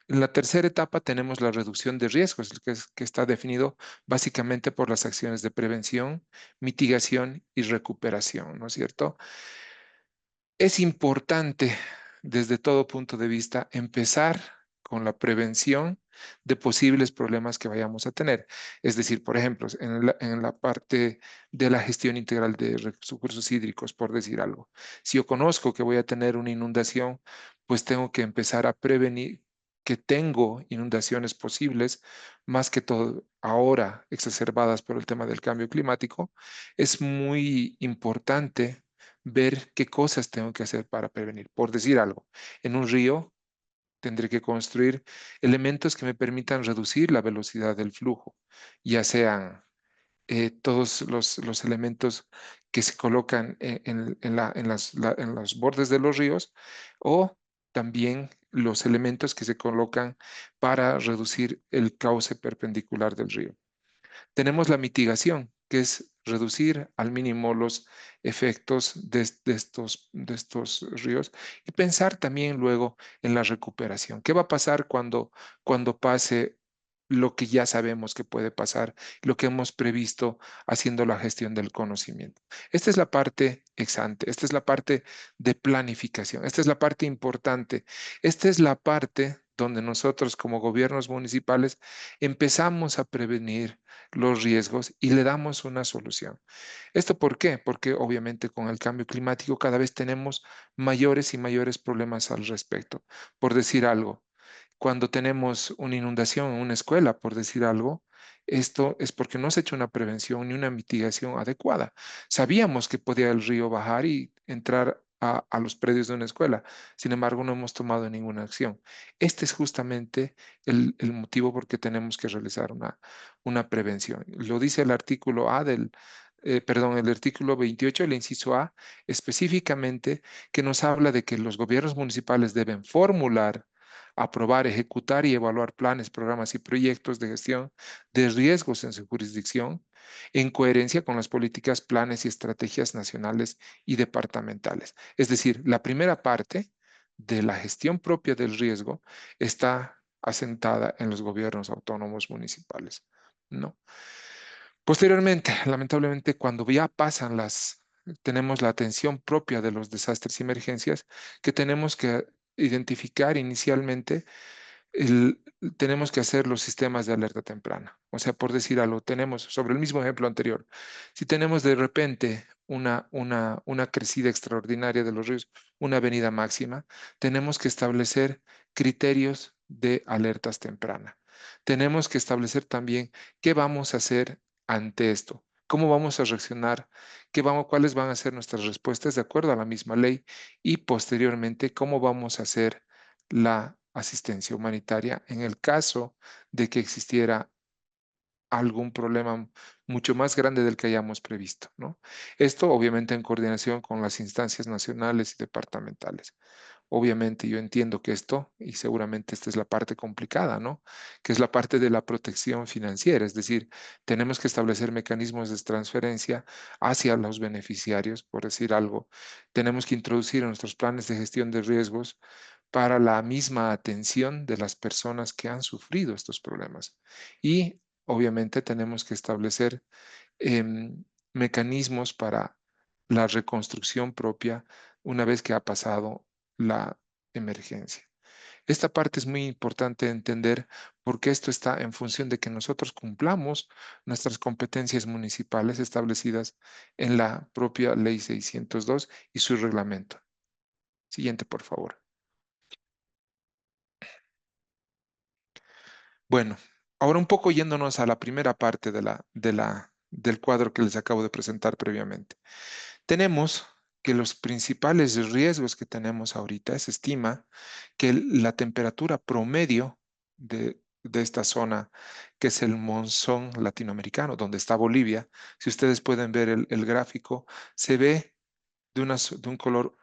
En la tercera etapa tenemos la reducción de riesgos, que está definido básicamente por las acciones de prevención, mitigación y recuperación, ¿no es cierto? Es importante desde todo punto de vista empezar con la prevención de posibles problemas que vayamos a tener. Es decir, por ejemplo, en la parte de la gestión integral de recursos hídricos, por decir algo. Si yo conozco que voy a tener una inundación, pues tengo que empezar a prevenir que tengo inundaciones posibles, más que todo ahora exacerbadas por el tema del cambio climático. Es muy importante ver qué cosas tengo que hacer para prevenir. Por decir algo, en un río tendré que construir elementos que me permitan reducir la velocidad del flujo, ya sean todos los elementos que se colocan en los bordes de los ríos o también los elementos que se colocan para reducir el cauce perpendicular del río. Tenemos la mitigación, que es reducir al mínimo los efectos de estos ríos y pensar también luego en la recuperación. ¿Qué va a pasar cuando pase lo que ya sabemos que puede pasar, lo que hemos previsto haciendo la gestión del conocimiento? Esta es la parte ex ante, esta es la parte de planificación, esta es la parte importante, esta es la parte donde nosotros como gobiernos municipales empezamos a prevenir los riesgos y le damos una solución. ¿Esto por qué? Porque obviamente con el cambio climático cada vez tenemos mayores y mayores problemas al respecto. Por decir algo, cuando tenemos una inundación en una escuela, por decir algo, esto es porque no se ha hecho una prevención ni una mitigación adecuada. Sabíamos que podía el río bajar y entrar a los predios de una escuela. Sin embargo, no hemos tomado ninguna acción. Este es justamente el motivo por qué tenemos que realizar una prevención. Lo dice el artículo A el artículo 28, el inciso A, específicamente que nos habla de que los gobiernos municipales deben formular, aprobar, ejecutar y evaluar planes, programas y proyectos de gestión de riesgos en su jurisdicción en coherencia con las políticas, planes y estrategias nacionales y departamentales. Es decir, la primera parte de la gestión propia del riesgo está asentada en los gobiernos autónomos municipales, ¿no? Posteriormente, lamentablemente, cuando ya tenemos la atención propia de los desastres y emergencias, que tenemos que identificar inicialmente, el- tenemos que hacer los sistemas de alerta temprana. O sea, por decir algo, tenemos, sobre el mismo ejemplo anterior, si tenemos de repente una crecida extraordinaria de los ríos, una avenida máxima, tenemos que establecer criterios de alertas temprana. Tenemos que establecer también qué vamos a hacer ante esto. ¿Cómo vamos a reaccionar? ¿Cuáles van a ser nuestras respuestas de acuerdo a la misma ley? Y posteriormente, ¿cómo vamos a hacer la asistencia humanitaria en el caso de que existiera algún problema mucho más grande del que hayamos previsto, ¿no? Esto obviamente en coordinación con las instancias nacionales y departamentales. Obviamente yo entiendo que esto, y seguramente esta es la parte complicada, ¿no? Que es la parte de la protección financiera, es decir, tenemos que establecer mecanismos de transferencia hacia los beneficiarios, por decir algo. Tenemos que introducir en nuestros planes de gestión de riesgos para la misma atención de las personas que han sufrido estos problemas. Y obviamente tenemos que establecer mecanismos para la reconstrucción propia una vez que ha pasado la emergencia. Esta parte es muy importante entender porque esto está en función de que nosotros cumplamos nuestras competencias municipales establecidas en la propia Ley 602 y su reglamento. Siguiente, por favor. Bueno, ahora un poco yéndonos a la primera parte del cuadro que les acabo de presentar previamente. Tenemos que los principales riesgos que tenemos ahorita, se estima que la temperatura promedio de esta zona, que es el monzón latinoamericano, donde está Bolivia, si ustedes pueden ver el gráfico, se ve de un color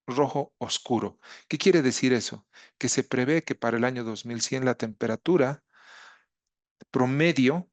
rojo oscuro. ¿Qué quiere decir eso? Que se prevé que para el año 2100 la temperatura promedio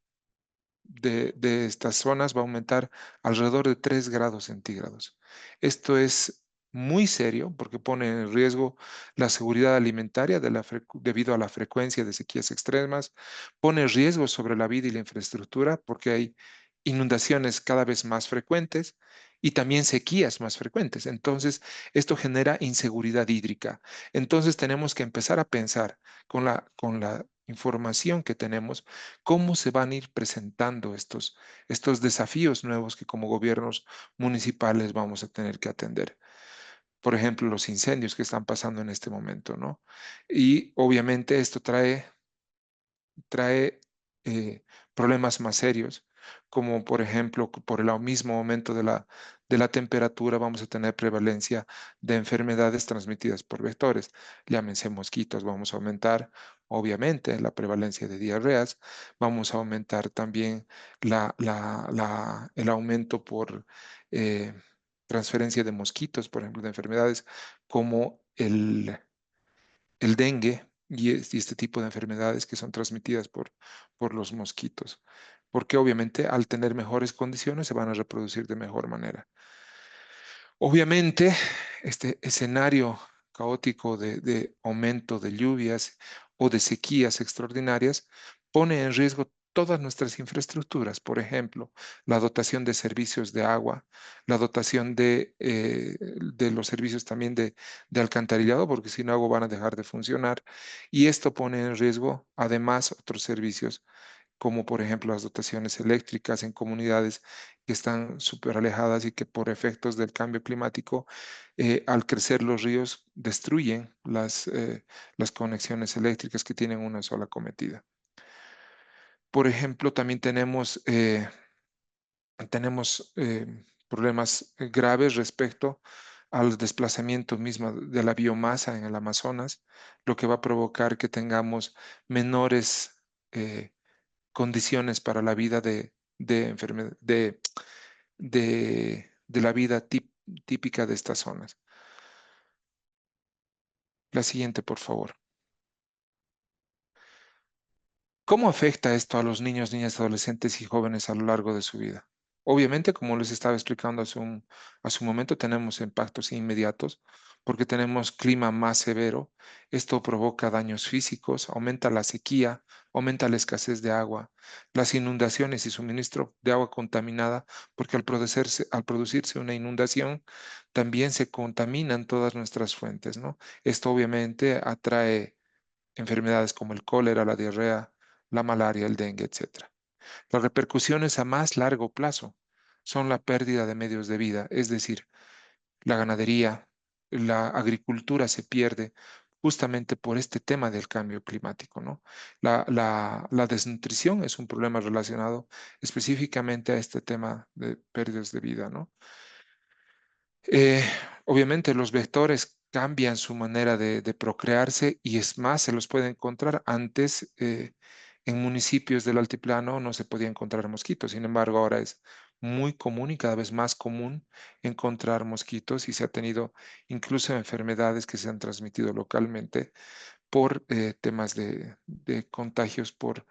de estas zonas va a aumentar alrededor de 3 grados centígrados. Esto es muy serio porque pone en riesgo la seguridad alimentaria debido a la frecuencia de sequías extremas, pone riesgo sobre la vida y la infraestructura porque hay inundaciones cada vez más frecuentes y también sequías más frecuentes. Entonces, esto genera inseguridad hídrica. Entonces, tenemos que empezar a pensar con la información que tenemos cómo se van a ir presentando estos desafíos nuevos que como gobiernos municipales vamos a tener que atender. Por ejemplo, los incendios que están pasando en este momento, ¿no? Y obviamente esto trae problemas más serios, como por ejemplo, por el mismo aumento de la temperatura, vamos a tener prevalencia de enfermedades transmitidas por vectores, llámense mosquitos, vamos a aumentar obviamente la prevalencia de diarreas, vamos a aumentar también el aumento por transferencia de mosquitos, por ejemplo, de enfermedades como el dengue y este tipo de enfermedades que son transmitidas por los mosquitos, porque obviamente al tener mejores condiciones se van a reproducir de mejor manera. Obviamente, este escenario caótico de aumento de lluvias o de sequías extraordinarias pone en riesgo todas nuestras infraestructuras, por ejemplo, la dotación de servicios de agua, la dotación de los servicios también de alcantarillado, porque sin agua van a dejar de funcionar, y esto pone en riesgo además otros servicios como por ejemplo las dotaciones eléctricas en comunidades que están súper alejadas y que por efectos del cambio climático, al crecer los ríos, destruyen las conexiones eléctricas que tienen una sola cometida. Por ejemplo, también tenemos problemas graves respecto al desplazamiento mismo de la biomasa en el Amazonas, lo que va a provocar que tengamos menores condiciones para la vida de la vida típica de estas zonas. La siguiente, por favor. ¿Cómo afecta esto a los niños, niñas, adolescentes y jóvenes a lo largo de su vida? Obviamente, como les estaba explicando hace un momento, tenemos impactos inmediatos porque tenemos clima más severo. Esto provoca daños físicos, aumenta la sequía, aumenta la escasez de agua, las inundaciones y suministro de agua contaminada, porque al producirse una inundación, también se contaminan todas nuestras fuentes, ¿no? Esto obviamente atrae enfermedades como el cólera, la diarrea, la malaria, el dengue, etc. Las repercusiones a más largo plazo son la pérdida de medios de vida, es decir, la ganadería, la agricultura se pierde justamente por este tema del cambio climático, ¿no? La desnutrición es un problema relacionado específicamente a este tema de pérdidas de vida, ¿no? Eh, Obviamente los vectores cambian su manera de procrearse y es más, se los puede encontrar en municipios del altiplano no se podía encontrar mosquitos, sin embargo ahora es muy común y cada vez más común encontrar mosquitos y se ha tenido incluso enfermedades que se han transmitido localmente por temas de contagios por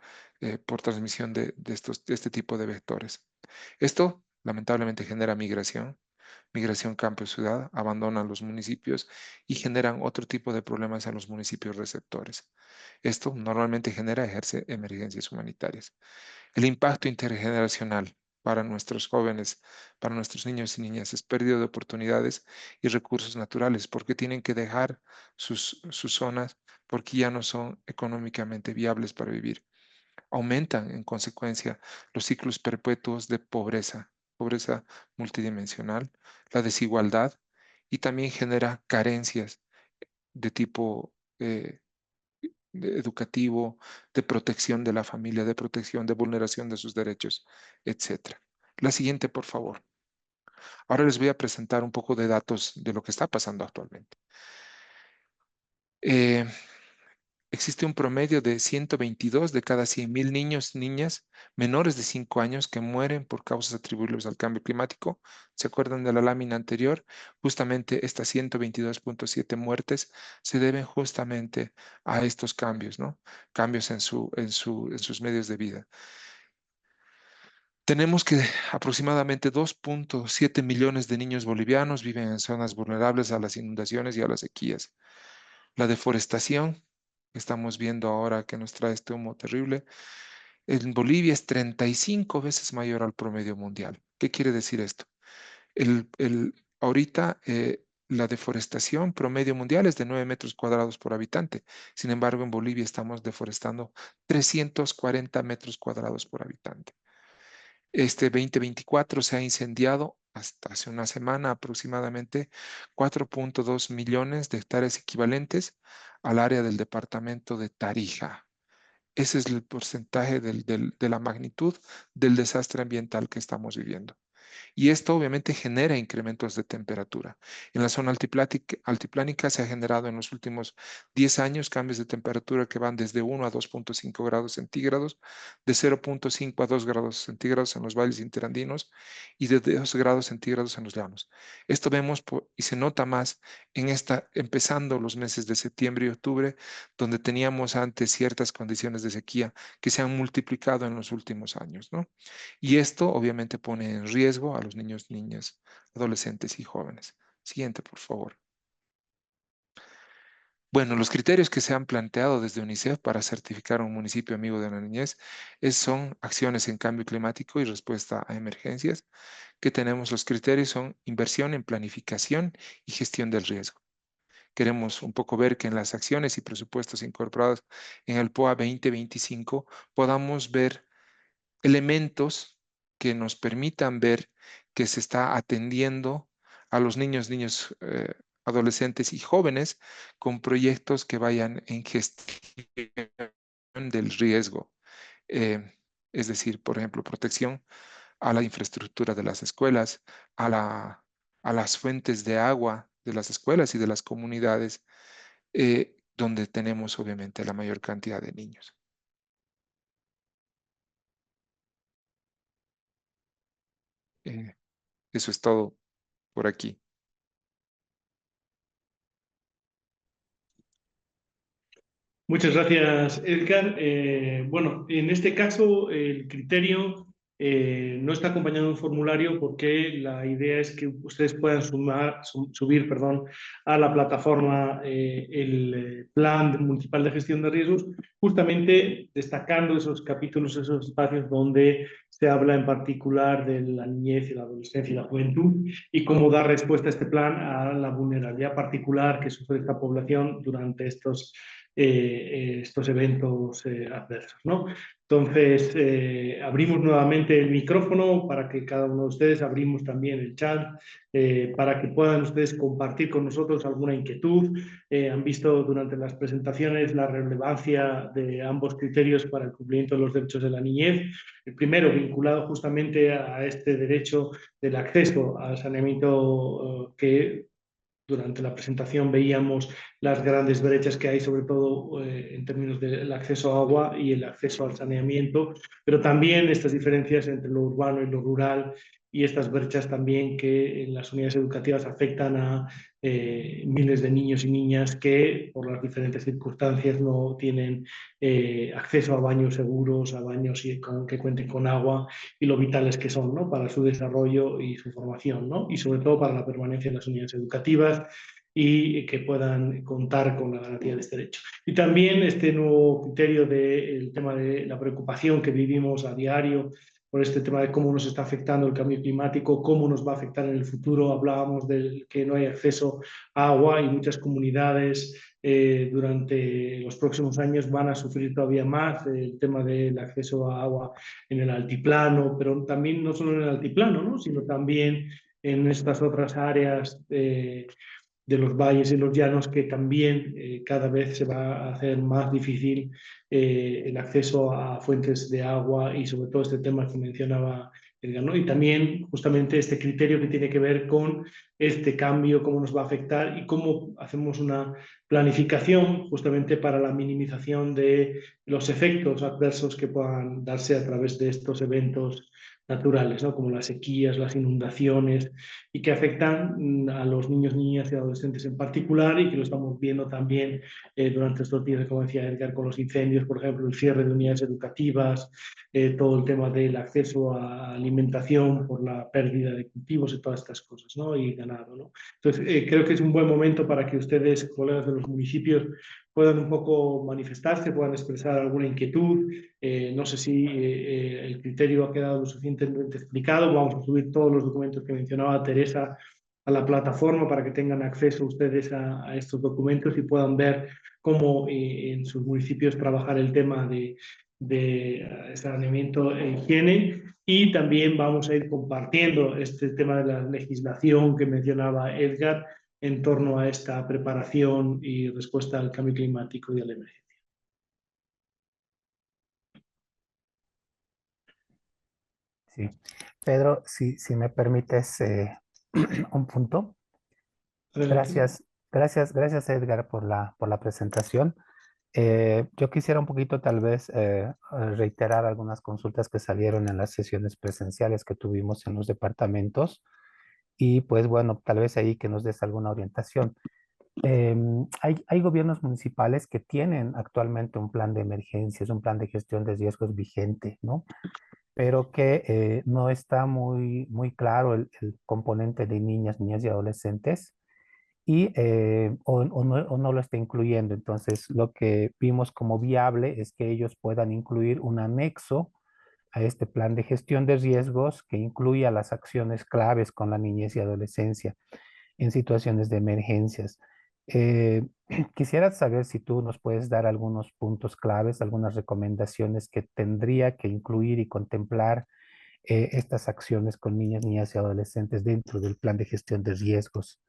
transmisión de este tipo de vectores. Esto lamentablemente genera migración campo-ciudad, abandonan los municipios y generan otro tipo de problemas en los municipios receptores. Esto normalmente ejerce emergencias humanitarias. El impacto intergeneracional para nuestros jóvenes, para nuestros niños y niñas, es pérdida de oportunidades y recursos naturales porque tienen que dejar sus zonas porque ya no son económicamente viables para vivir. Aumentan en consecuencia los ciclos perpetuos de pobreza multidimensional, la desigualdad y también genera carencias de tipo educativo, de protección de la familia, de protección, de vulneración de sus derechos, etc. La siguiente, por favor. Ahora les voy a presentar un poco de datos de lo que está pasando actualmente. Eh, Existe un promedio de 122 de cada 100.000 niños y niñas menores de 5 años que mueren por causas atribuibles al cambio climático. ¿Se acuerdan de la lámina anterior? Justamente estas 122.7 muertes se deben justamente a estos cambios, ¿no? Cambios en sus medios de vida. Tenemos que aproximadamente 2.7 millones de niños bolivianos viven en zonas vulnerables a las inundaciones y a las sequías. La deforestación que estamos viendo ahora que nos trae este humo terrible, en Bolivia es 35 veces mayor al promedio mundial. ¿Qué quiere decir esto? Ahorita la deforestación promedio mundial es de 9 metros cuadrados por habitante. Sin embargo, en Bolivia estamos deforestando 340 metros cuadrados por habitante. Este 2024 se ha incendiado hasta hace una semana aproximadamente 4.2 millones de hectáreas equivalentes al área del departamento de Tarija. Ese es el porcentaje de la magnitud del desastre ambiental que estamos viviendo. Y esto obviamente genera incrementos de temperatura. En la zona altiplánica se ha generado en los últimos 10 años cambios de temperatura que van desde 1 a 2.5 grados centígrados, de 0.5 a 2 grados centígrados en los valles interandinos y de 2 grados centígrados en los llanos. Esto vemos y se nota más empezando los meses de septiembre y octubre, donde teníamos antes ciertas condiciones de sequía que se han multiplicado en los últimos años, ¿no? Y esto obviamente pone en riesgo a los niños, niñas, adolescentes y jóvenes. Siguiente, por favor. Bueno, los criterios que se han planteado desde UNICEF para certificar un municipio amigo de la niñez son acciones en cambio climático y respuesta a emergencias. Que tenemos los criterios son inversión en planificación y gestión del riesgo. Queremos un poco ver que en las acciones y presupuestos incorporados en el POA 2025 podamos ver elementos que nos permitan ver que se está atendiendo a los niños, adolescentes y jóvenes con proyectos que vayan en gestión del riesgo. Es decir, por ejemplo, protección a la infraestructura de las escuelas, a las fuentes de agua de las escuelas y de las comunidades, donde tenemos obviamente la mayor cantidad de niños. Eso es todo por aquí. Muchas gracias, Edgar. Bueno, en este caso el criterio no está acompañado de un formulario porque la idea es que ustedes puedan subir a la plataforma el Plan Municipal de Gestión de Riesgos, justamente destacando esos capítulos, esos espacios donde se habla en particular de la niñez y la adolescencia y la juventud y cómo dar respuesta a este plan a la vulnerabilidad particular que sufre esta población durante estos eventos adversos, ¿no? Entonces, abrimos nuevamente el micrófono para que cada uno de ustedes, abrimos también el chat para que puedan ustedes compartir con nosotros alguna inquietud. Han visto durante las presentaciones la relevancia de ambos criterios para el cumplimiento de los derechos de la niñez. El primero, vinculado justamente a este derecho del acceso al saneamiento que durante la presentación veíamos las grandes brechas que hay, sobre todo en términos del acceso a agua y el acceso al saneamiento, pero también estas diferencias entre lo urbano y lo rural y estas brechas también que en las unidades educativas afectan a miles de niños y niñas que por las diferentes circunstancias no tienen acceso a baños seguros, a baños que cuenten con agua y lo vitales que son, ¿no? Para su desarrollo y su formación, ¿no? Y sobre todo para la permanencia en las unidades educativas y que puedan contar con la garantía de este derecho. Y también este nuevo criterio del tema de la preocupación que vivimos a diario por este tema de cómo nos está afectando el cambio climático, cómo nos va a afectar en el futuro. Hablábamos de que no hay acceso a agua y muchas comunidades durante los próximos años van a sufrir todavía más el tema del acceso a agua en el altiplano, pero también no solo en el altiplano, ¿no? Sino también en estas otras áreas de los valles y los llanos que también cada vez se va a hacer más difícil el acceso a fuentes de agua y sobre todo este tema que mencionaba Edgar, ¿no? Y también justamente este criterio que tiene que ver con este cambio, cómo nos va a afectar y cómo hacemos una planificación justamente para la minimización de los efectos adversos que puedan darse a través de estos eventos naturales, ¿no? Como las sequías, las inundaciones, y que afectan a los niños, niñas y adolescentes en particular, y que lo estamos viendo también durante estos días, como decía Edgar, con los incendios, por ejemplo, el cierre de unidades educativas, todo el tema del acceso a alimentación por la pérdida de cultivos y todas estas cosas, ¿no? Y ganado, ¿no? Entonces, creo que es un buen momento para que ustedes, colegas de los municipios, puedan un poco manifestarse, puedan expresar alguna inquietud. No sé si el criterio ha quedado lo suficientemente explicado. Vamos a subir todos los documentos que mencionaba Teresa a la plataforma para que tengan acceso ustedes a estos documentos y puedan ver cómo en sus municipios trabajar el tema de saneamiento e higiene. Y también vamos a ir compartiendo este tema de la legislación que mencionaba Edgar en torno a esta preparación y respuesta al cambio climático y a la emergencia. Sí. Pedro, si me permites un punto. Adelante. Gracias Edgar por la presentación. Yo quisiera un poquito tal vez reiterar algunas consultas que salieron en las sesiones presenciales que tuvimos en los departamentos y pues bueno, tal vez ahí que nos des alguna orientación. Hay gobiernos municipales que tienen actualmente un plan de emergencias, un plan de gestión de riesgos vigente, ¿no? Pero que no está muy claro el componente de niñas y adolescentes y, o no lo está incluyendo. Entonces, lo que vimos como viable es que ellos puedan incluir un anexo a este plan de gestión de riesgos que incluya las acciones claves con la niñez y adolescencia en situaciones de emergencias. Quisiera saber si tú nos puedes dar algunos puntos claves, algunas recomendaciones que tendría que incluir y contemplar estas acciones con niñas, niñas y adolescentes dentro del plan de gestión de riesgos.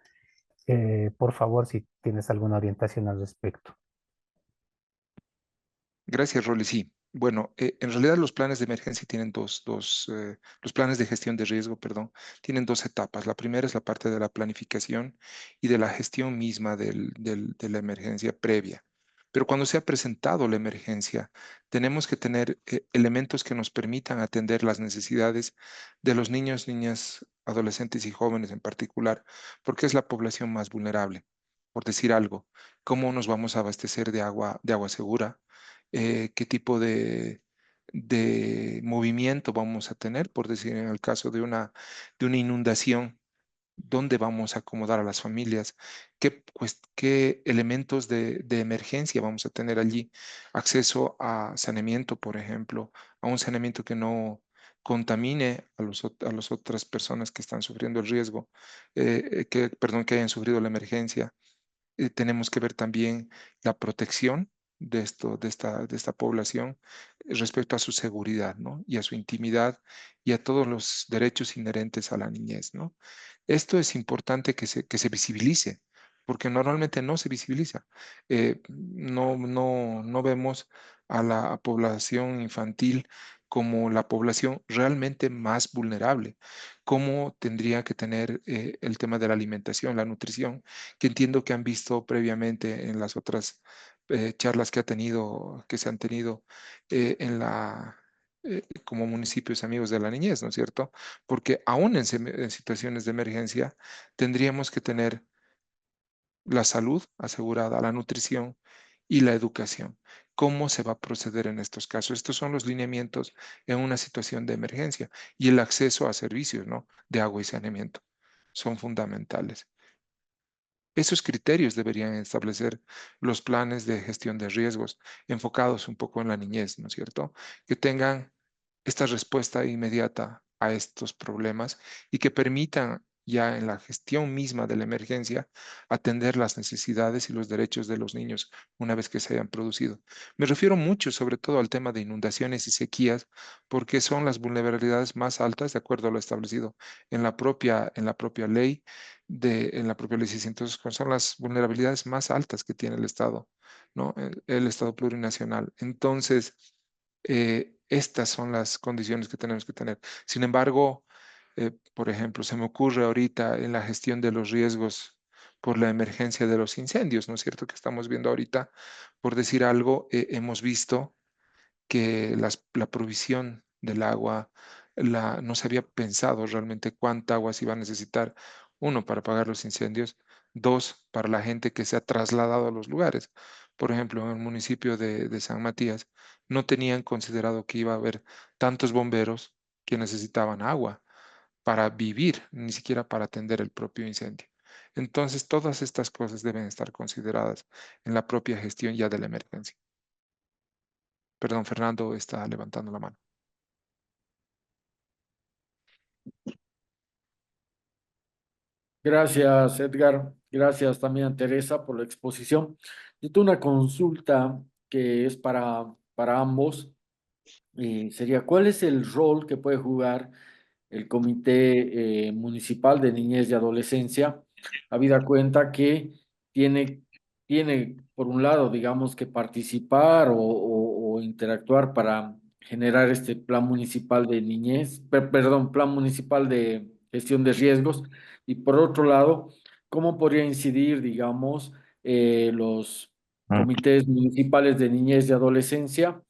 Por favor, si tienes alguna orientación al respecto. Gracias, Rolly. Sí. Bueno, en realidad los planes de emergencia tienen los planes de gestión de riesgo, perdón, tienen dos etapas. La primera es la parte de la planificación y de la gestión misma de la emergencia previa. Pero cuando se ha presentado la emergencia, tenemos que tener elementos que nos permitan atender las necesidades de los niños, niñas, adolescentes y jóvenes en particular, porque es la población más vulnerable. Por decir algo, ¿cómo nos vamos a abastecer de agua segura? Qué tipo de movimiento vamos a tener, por decir, en el caso de una inundación, dónde vamos a acomodar a las familias, qué elementos de emergencia vamos a tener allí, acceso a saneamiento, por ejemplo, a un saneamiento que no contamine a las otras personas que están sufriendo el riesgo, perdón, que hayan sufrido la emergencia. Tenemos que ver también la protección de esta población respecto a su seguridad, ¿no? Y a su intimidad y a todos los derechos inherentes a la niñez, ¿no? Esto es importante que se visibilice, porque normalmente no se visibiliza. No vemos a la población infantil como la población realmente más vulnerable, cómo tendría que tener el tema de la alimentación, la nutrición, que entiendo que han visto previamente en las otras charlas que se han tenido como municipios amigos de la niñez, ¿no es cierto? Porque aún en situaciones de emergencia tendríamos que tener la salud asegurada, la nutrición y la educación. ¿Cómo se va a proceder en estos casos? Estos son los lineamientos en una situación de emergencia y el acceso a servicios, ¿no? De agua y saneamiento son fundamentales. Esos criterios deberían establecer los planes de gestión de riesgos enfocados un poco en la niñez, ¿no es cierto? Que tengan esta respuesta inmediata a estos problemas y que permitan ya en la gestión misma de la emergencia atender las necesidades y los derechos de los niños una vez que se hayan producido. Me refiero mucho sobre todo al tema de inundaciones y sequías porque son las vulnerabilidades más altas de acuerdo a lo establecido en la propia ley en la propia ley 600, son las vulnerabilidades más altas que tiene el Estado, ¿no? El Estado plurinacional. Entonces, estas son las condiciones que tenemos que tener. Sin embargo, por ejemplo, se me ocurre ahorita en la gestión de los riesgos por la emergencia de los incendios, ¿no es cierto? Que estamos viendo ahorita, por decir algo, hemos visto que la provisión del agua no se había pensado realmente cuánta agua se iba a necesitar, uno, para apagar los incendios, dos, para la gente que se ha trasladado a los lugares. Por ejemplo, en el municipio de San Matías, no tenían considerado que iba a haber tantos bomberos que necesitaban agua para vivir, ni siquiera para atender el propio incendio. Entonces, todas estas cosas deben estar consideradas en la propia gestión ya de la emergencia. Perdón, Fernando está levantando la mano. Gracias, Edgar. Gracias también a Teresa por la exposición. Yo tengo una consulta que es para ambos y sería, ¿cuál es el rol que puede jugar el Comité Municipal de Niñez y Adolescencia, habida cuenta que tiene, tiene, por un lado, digamos, que participar o interactuar para generar este plan municipal de niñez, perdón, plan municipal de gestión de riesgos, y por otro lado, cómo podría incidir, digamos, los comités municipales de niñez y adolescencia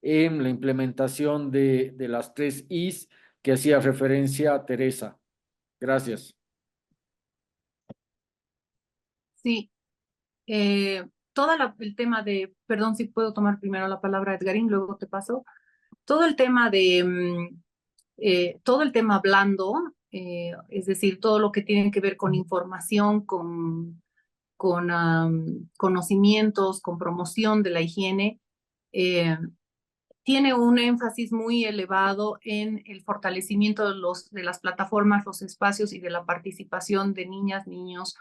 en la implementación de las 3 Is que hacía referencia a Teresa. Gracias. Sí, el tema de, perdón si puedo tomar primero la palabra, Edgarín, luego te paso. Todo el tema todo el tema blando, es decir, todo lo que tiene que ver con información, con conocimientos, con promoción de la higiene, eh, tiene un énfasis muy elevado en el fortalecimiento de las plataformas, los espacios y de la participación de niñas, niños,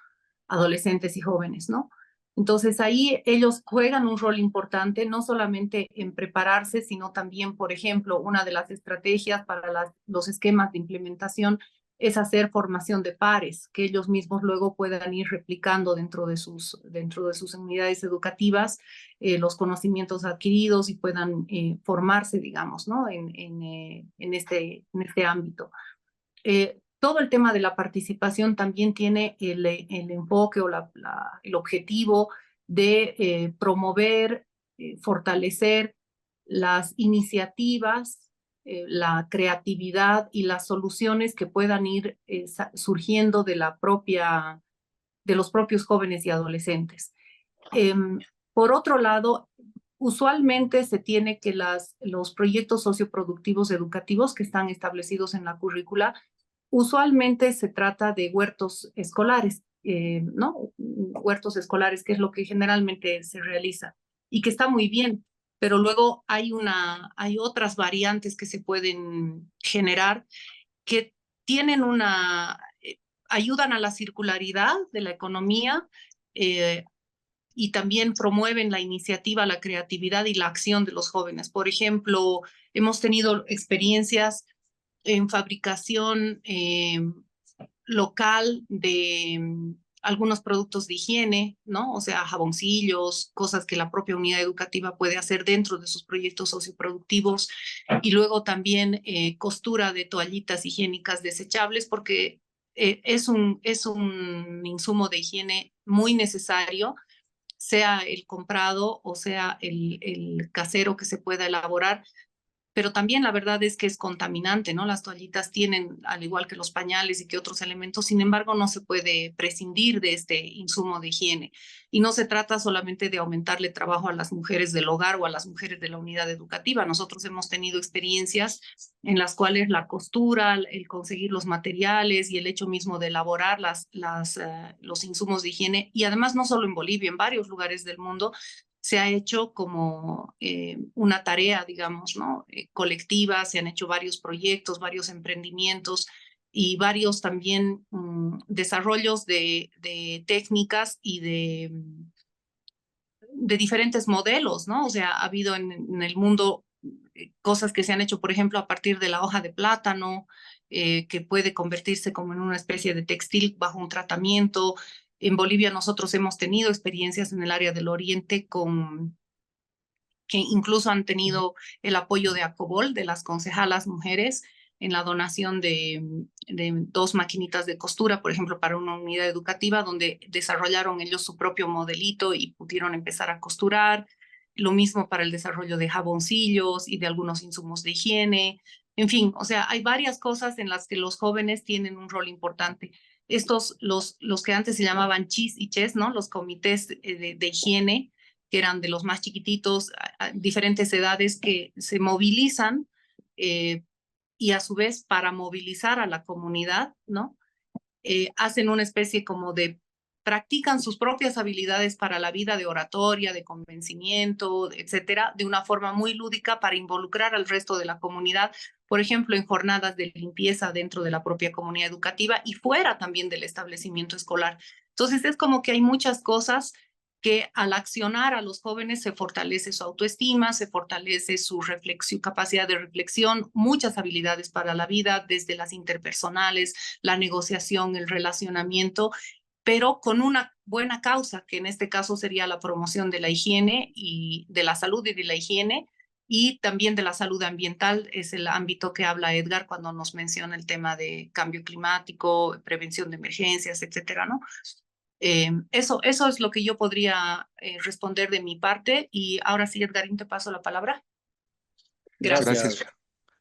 adolescentes y jóvenes, ¿no? Entonces ahí ellos juegan un rol importante, no solamente en prepararse, sino también, por ejemplo, una de las estrategias para los esquemas de implementación es hacer formación de pares, que ellos mismos luego puedan ir replicando dentro de sus unidades educativas los conocimientos adquiridos y puedan formarse, digamos, ¿no? En este ámbito. Todo el tema de la participación también tiene el enfoque o el objetivo de promover, fortalecer las iniciativas, la creatividad y las soluciones que puedan ir surgiendo de los propios jóvenes y adolescentes. Por otro lado, usualmente se tiene que los proyectos socioproductivos educativos que están establecidos en la currícula, usualmente se trata de huertos escolares, ¿no? Huertos escolares, que es lo que generalmente se realiza y que está muy bien, pero luego hay otras variantes que se pueden generar que tienen ayudan a la circularidad de la economía, y también promueven la iniciativa, la creatividad y la acción de los jóvenes. Por ejemplo, hemos tenido experiencias en fabricación local de algunos productos de higiene, ¿no? O sea, jaboncillos, cosas que la propia unidad educativa puede hacer dentro de sus proyectos socioproductivos, y luego también costura de toallitas higiénicas desechables, porque es un insumo de higiene muy necesario, sea el comprado o sea el casero que se pueda elaborar, pero también la verdad es que es contaminante, ¿no? Las toallitas tienen, al igual que los pañales y que otros elementos, sin embargo, no se puede prescindir de este insumo de higiene. Y no se trata solamente de aumentarle trabajo a las mujeres del hogar o a las mujeres de la unidad educativa. Nosotros hemos tenido experiencias en las cuales la costura, el conseguir los materiales y el hecho mismo de elaborar los insumos de higiene, y además no solo en Bolivia, en varios lugares del mundo, se ha hecho como una tarea, digamos, ¿no? Colectiva, se han hecho varios proyectos, varios emprendimientos y varios también desarrollos de técnicas y de diferentes modelos, ¿no? O sea, ha habido en el mundo cosas que se han hecho, por ejemplo, a partir de la hoja de plátano, que puede convertirse como en una especie de textil bajo un tratamiento. En Bolivia nosotros hemos tenido experiencias en el área del oriente que incluso han tenido el apoyo de ACOBOL, de las concejalas mujeres, en la donación de 2 maquinitas de costura, por ejemplo, para una unidad educativa, donde desarrollaron ellos su propio modelito y pudieron empezar a costurar. Lo mismo para el desarrollo de jaboncillos y de algunos insumos de higiene. En fin, o sea, hay varias cosas en las que los jóvenes tienen un rol importante. Estos, los que antes se llamaban CHIS y CHES, ¿no? Los comités de higiene, que eran de los más chiquititos, a diferentes edades, que se movilizan y a su vez para movilizar a la comunidad, ¿no? Hacen una especie como practican sus propias habilidades para la vida de oratoria, de convencimiento, etcétera, de una forma muy lúdica para involucrar al resto de la comunidad, por ejemplo, en jornadas de limpieza dentro de la propia comunidad educativa y fuera también del establecimiento escolar. Entonces es como que hay muchas cosas que al accionar a los jóvenes se fortalece su autoestima, se fortalece su reflexión, capacidad de reflexión, muchas habilidades para la vida, desde las interpersonales, la negociación, el relacionamiento, pero con una buena causa, que en este caso sería la promoción de la higiene y de la salud y de la higiene, y también de la salud ambiental, es el ámbito que habla Edgar cuando nos menciona el tema de cambio climático, prevención de emergencias, etcétera, ¿no? Eso es lo que yo podría responder de mi parte. Y ahora sí, Edgarín, te paso la palabra. Gracias.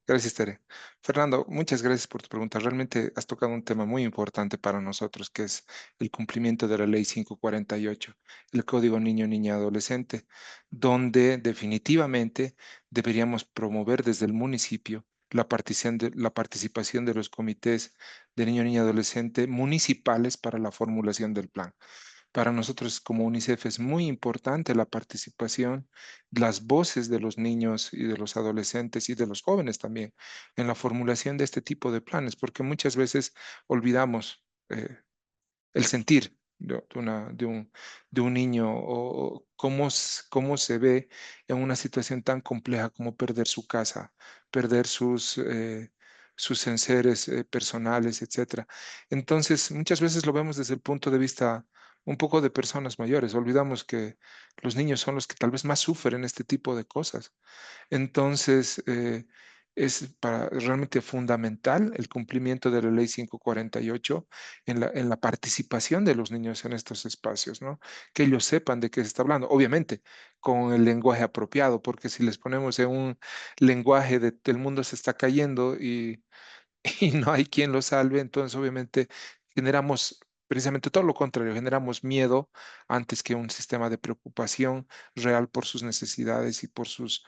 Gracias, Tere. Fernando, muchas gracias por tu pregunta. Realmente has tocado un tema muy importante para nosotros, que es el cumplimiento de la Ley 548, el Código Niño, Niña, Adolescente, donde definitivamente deberíamos promover desde el municipio la participación de los comités de niño, niña, adolescente municipales para la formulación del plan. Para nosotros como UNICEF es muy importante la participación, las voces de los niños y de los adolescentes y de los jóvenes también en la formulación de este tipo de planes, porque muchas veces olvidamos el sentir de un niño o cómo se ve en una situación tan compleja como perder su casa, perder sus enseres personales, etcétera. Entonces, muchas veces lo vemos desde el punto de vista un poco de personas mayores. Olvidamos que los niños son los que tal vez más sufren este tipo de cosas. Entonces, es realmente fundamental el cumplimiento de la Ley 548 en la participación de los niños en estos espacios, ¿no? Que ellos sepan de qué se está hablando. Obviamente, con el lenguaje apropiado, porque si les ponemos en un lenguaje del mundo se está cayendo y no hay quien lo salve, entonces obviamente generamos precisamente todo lo contrario, generamos miedo antes que un sistema de preocupación real por sus necesidades y por sus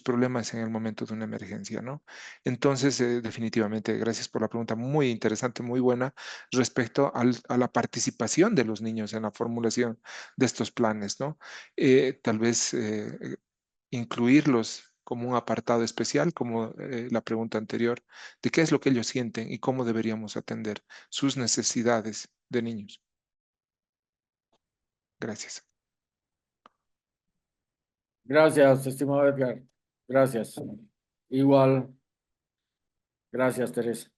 problemas en el momento de una emergencia, ¿no? Entonces, definitivamente, gracias por la pregunta muy interesante, muy buena respecto a la participación de los niños en la formulación de estos planes, ¿no? Tal vez incluirlos como un apartado especial, como la pregunta anterior, de qué es lo que ellos sienten y cómo deberíamos atender sus necesidades de niños. Gracias. Gracias, estimado Edgar. Gracias. Igual. Gracias, Teresa.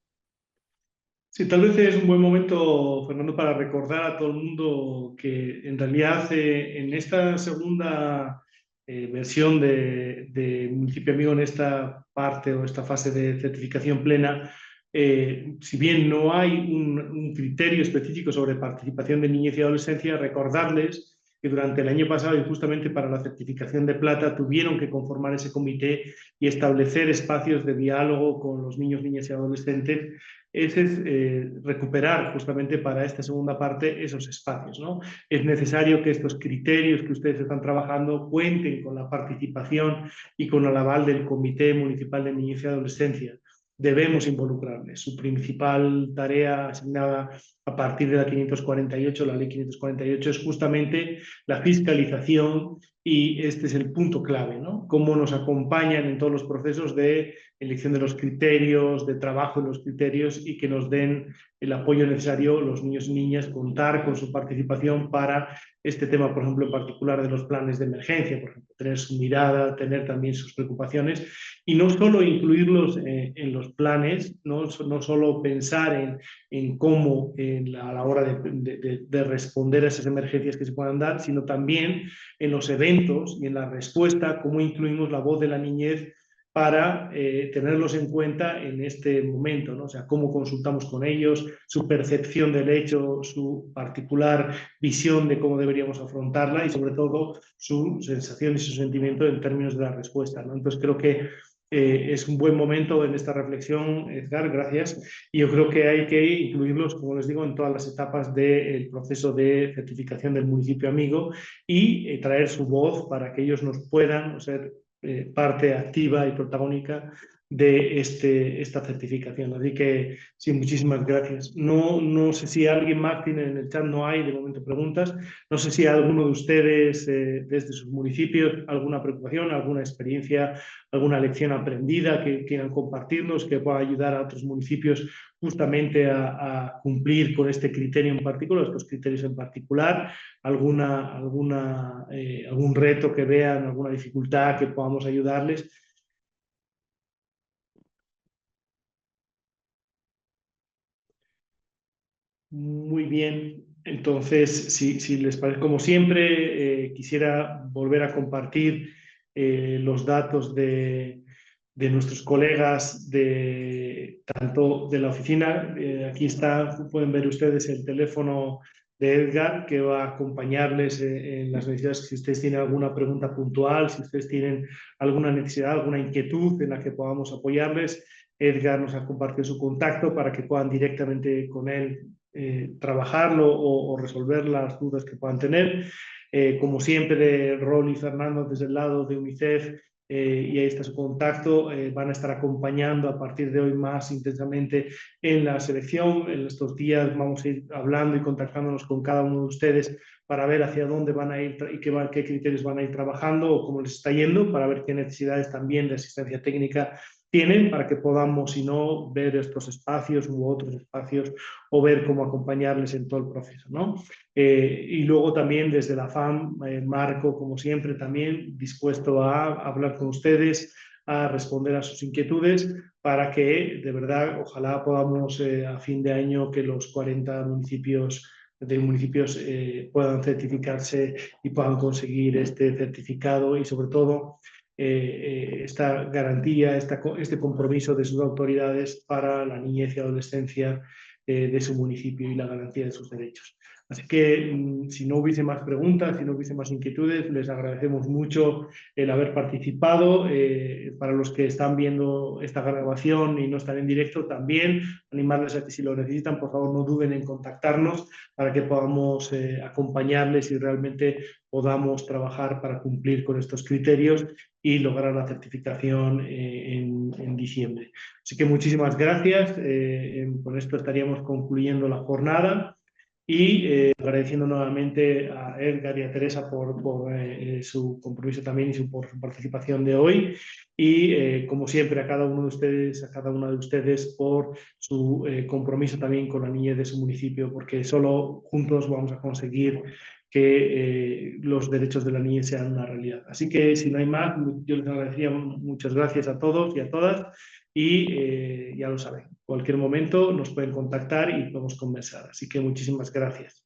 Sí, tal vez es un buen momento, Fernando, para recordar a todo el mundo que en realidad en esta segunda versión de Municipio Amigo, en esta parte o esta fase de certificación plena, si bien no hay un criterio específico sobre participación de niñez y adolescencia, recordarles que durante el año pasado y justamente para la certificación de plata tuvieron que conformar ese comité y establecer espacios de diálogo con los niños, niñas y adolescentes. Ese es recuperar justamente para esta segunda parte esos espacios, ¿no? Es necesario que estos criterios que ustedes están trabajando cuenten con la participación y con el aval del Comité Municipal de Niñez y Adolescencia. Debemos involucrarles. Su principal tarea asignada a partir de la 548, la ley 548, es justamente la fiscalización y este es el punto clave, ¿no? Cómo nos acompañan en todos los procesos de elección de los criterios, de trabajo en los criterios y que nos den el apoyo necesario los niños y niñas, contar con su participación para este tema, por ejemplo, en particular de los planes de emergencia, por ejemplo, tener su mirada, tener también sus preocupaciones y no solo incluirlos en los planes, no solo pensar en cómo a la hora de responder a esas emergencias que se puedan dar, sino también en los eventos y en la respuesta, cómo incluimos la voz de la niñez para tenerlos en cuenta en este momento, ¿no? O sea, cómo consultamos con ellos, su percepción del hecho, su particular visión de cómo deberíamos afrontarla y sobre todo su sensación y su sentimiento en términos de la respuesta, ¿no? Entonces creo que es un buen momento en esta reflexión, Edgar, gracias. Y yo creo que hay que incluirlos, como les digo, en todas las etapas del proceso de certificación del municipio amigo y traer su voz para que ellos nos puedan ser parte activa y protagónica de esta certificación. Así que sí, muchísimas gracias. No sé si alguien más tiene en el chat, no hay de momento preguntas. No sé si alguno de ustedes desde sus municipios alguna preocupación, alguna experiencia, alguna lección aprendida que quieran compartirnos, que pueda ayudar a otros municipios justamente a cumplir con este criterio en particular, estos criterios en particular, algún reto que vean, alguna dificultad que podamos ayudarles. Muy bien, entonces, si les parece, como siempre, quisiera volver a compartir los datos de nuestros colegas tanto de la oficina. Aquí está, pueden ver ustedes el teléfono de Edgar, que va a acompañarles en las necesidades. Si ustedes tienen alguna pregunta puntual, si ustedes tienen alguna necesidad, alguna inquietud en la que podamos apoyarles, Edgar nos ha compartido su contacto para que puedan directamente con él trabajarlo o resolver las dudas que puedan tener. Como siempre, Ron y Fernando desde el lado de UNICEF, y ahí está su contacto, van a estar acompañando a partir de hoy más intensamente en la selección. En estos días vamos a ir hablando y contactándonos con cada uno de ustedes para ver hacia dónde van a ir y qué criterios van a ir trabajando o cómo les está yendo, para ver qué necesidades también de asistencia técnica tienen, para que podamos, si no, ver estos espacios u otros espacios o ver cómo acompañarles en todo el proceso, ¿no? Y luego también desde la FAM, Marco, como siempre, también dispuesto a hablar con ustedes, a responder a sus inquietudes, para que de verdad, ojalá podamos a fin de año que los 40 municipios puedan certificarse y puedan conseguir este certificado y sobre todo esta garantía, este compromiso de sus autoridades para la niñez y adolescencia de su municipio y la garantía de sus derechos. Así que si no hubiese más preguntas, si no hubiese más inquietudes, les agradecemos mucho el haber participado. Para los que están viendo esta grabación y no están en directo, también animarles a que si lo necesitan, por favor no duden en contactarnos para que podamos acompañarles y realmente podamos trabajar para cumplir con estos criterios y lograr la certificación en diciembre. Así que muchísimas gracias. Con esto estaríamos concluyendo la jornada y agradeciendo nuevamente a Edgar y a Teresa por su compromiso también y por su participación de hoy y como siempre a cada uno de ustedes, a cada una de ustedes por su compromiso también con la niñez de su municipio, porque solo juntos vamos a conseguir que los derechos de la niñez sean una realidad. Así que si no hay más, yo les agradecería muchas gracias a todos y a todas y ya lo saben, cualquier momento nos pueden contactar y podemos conversar. Así que muchísimas gracias.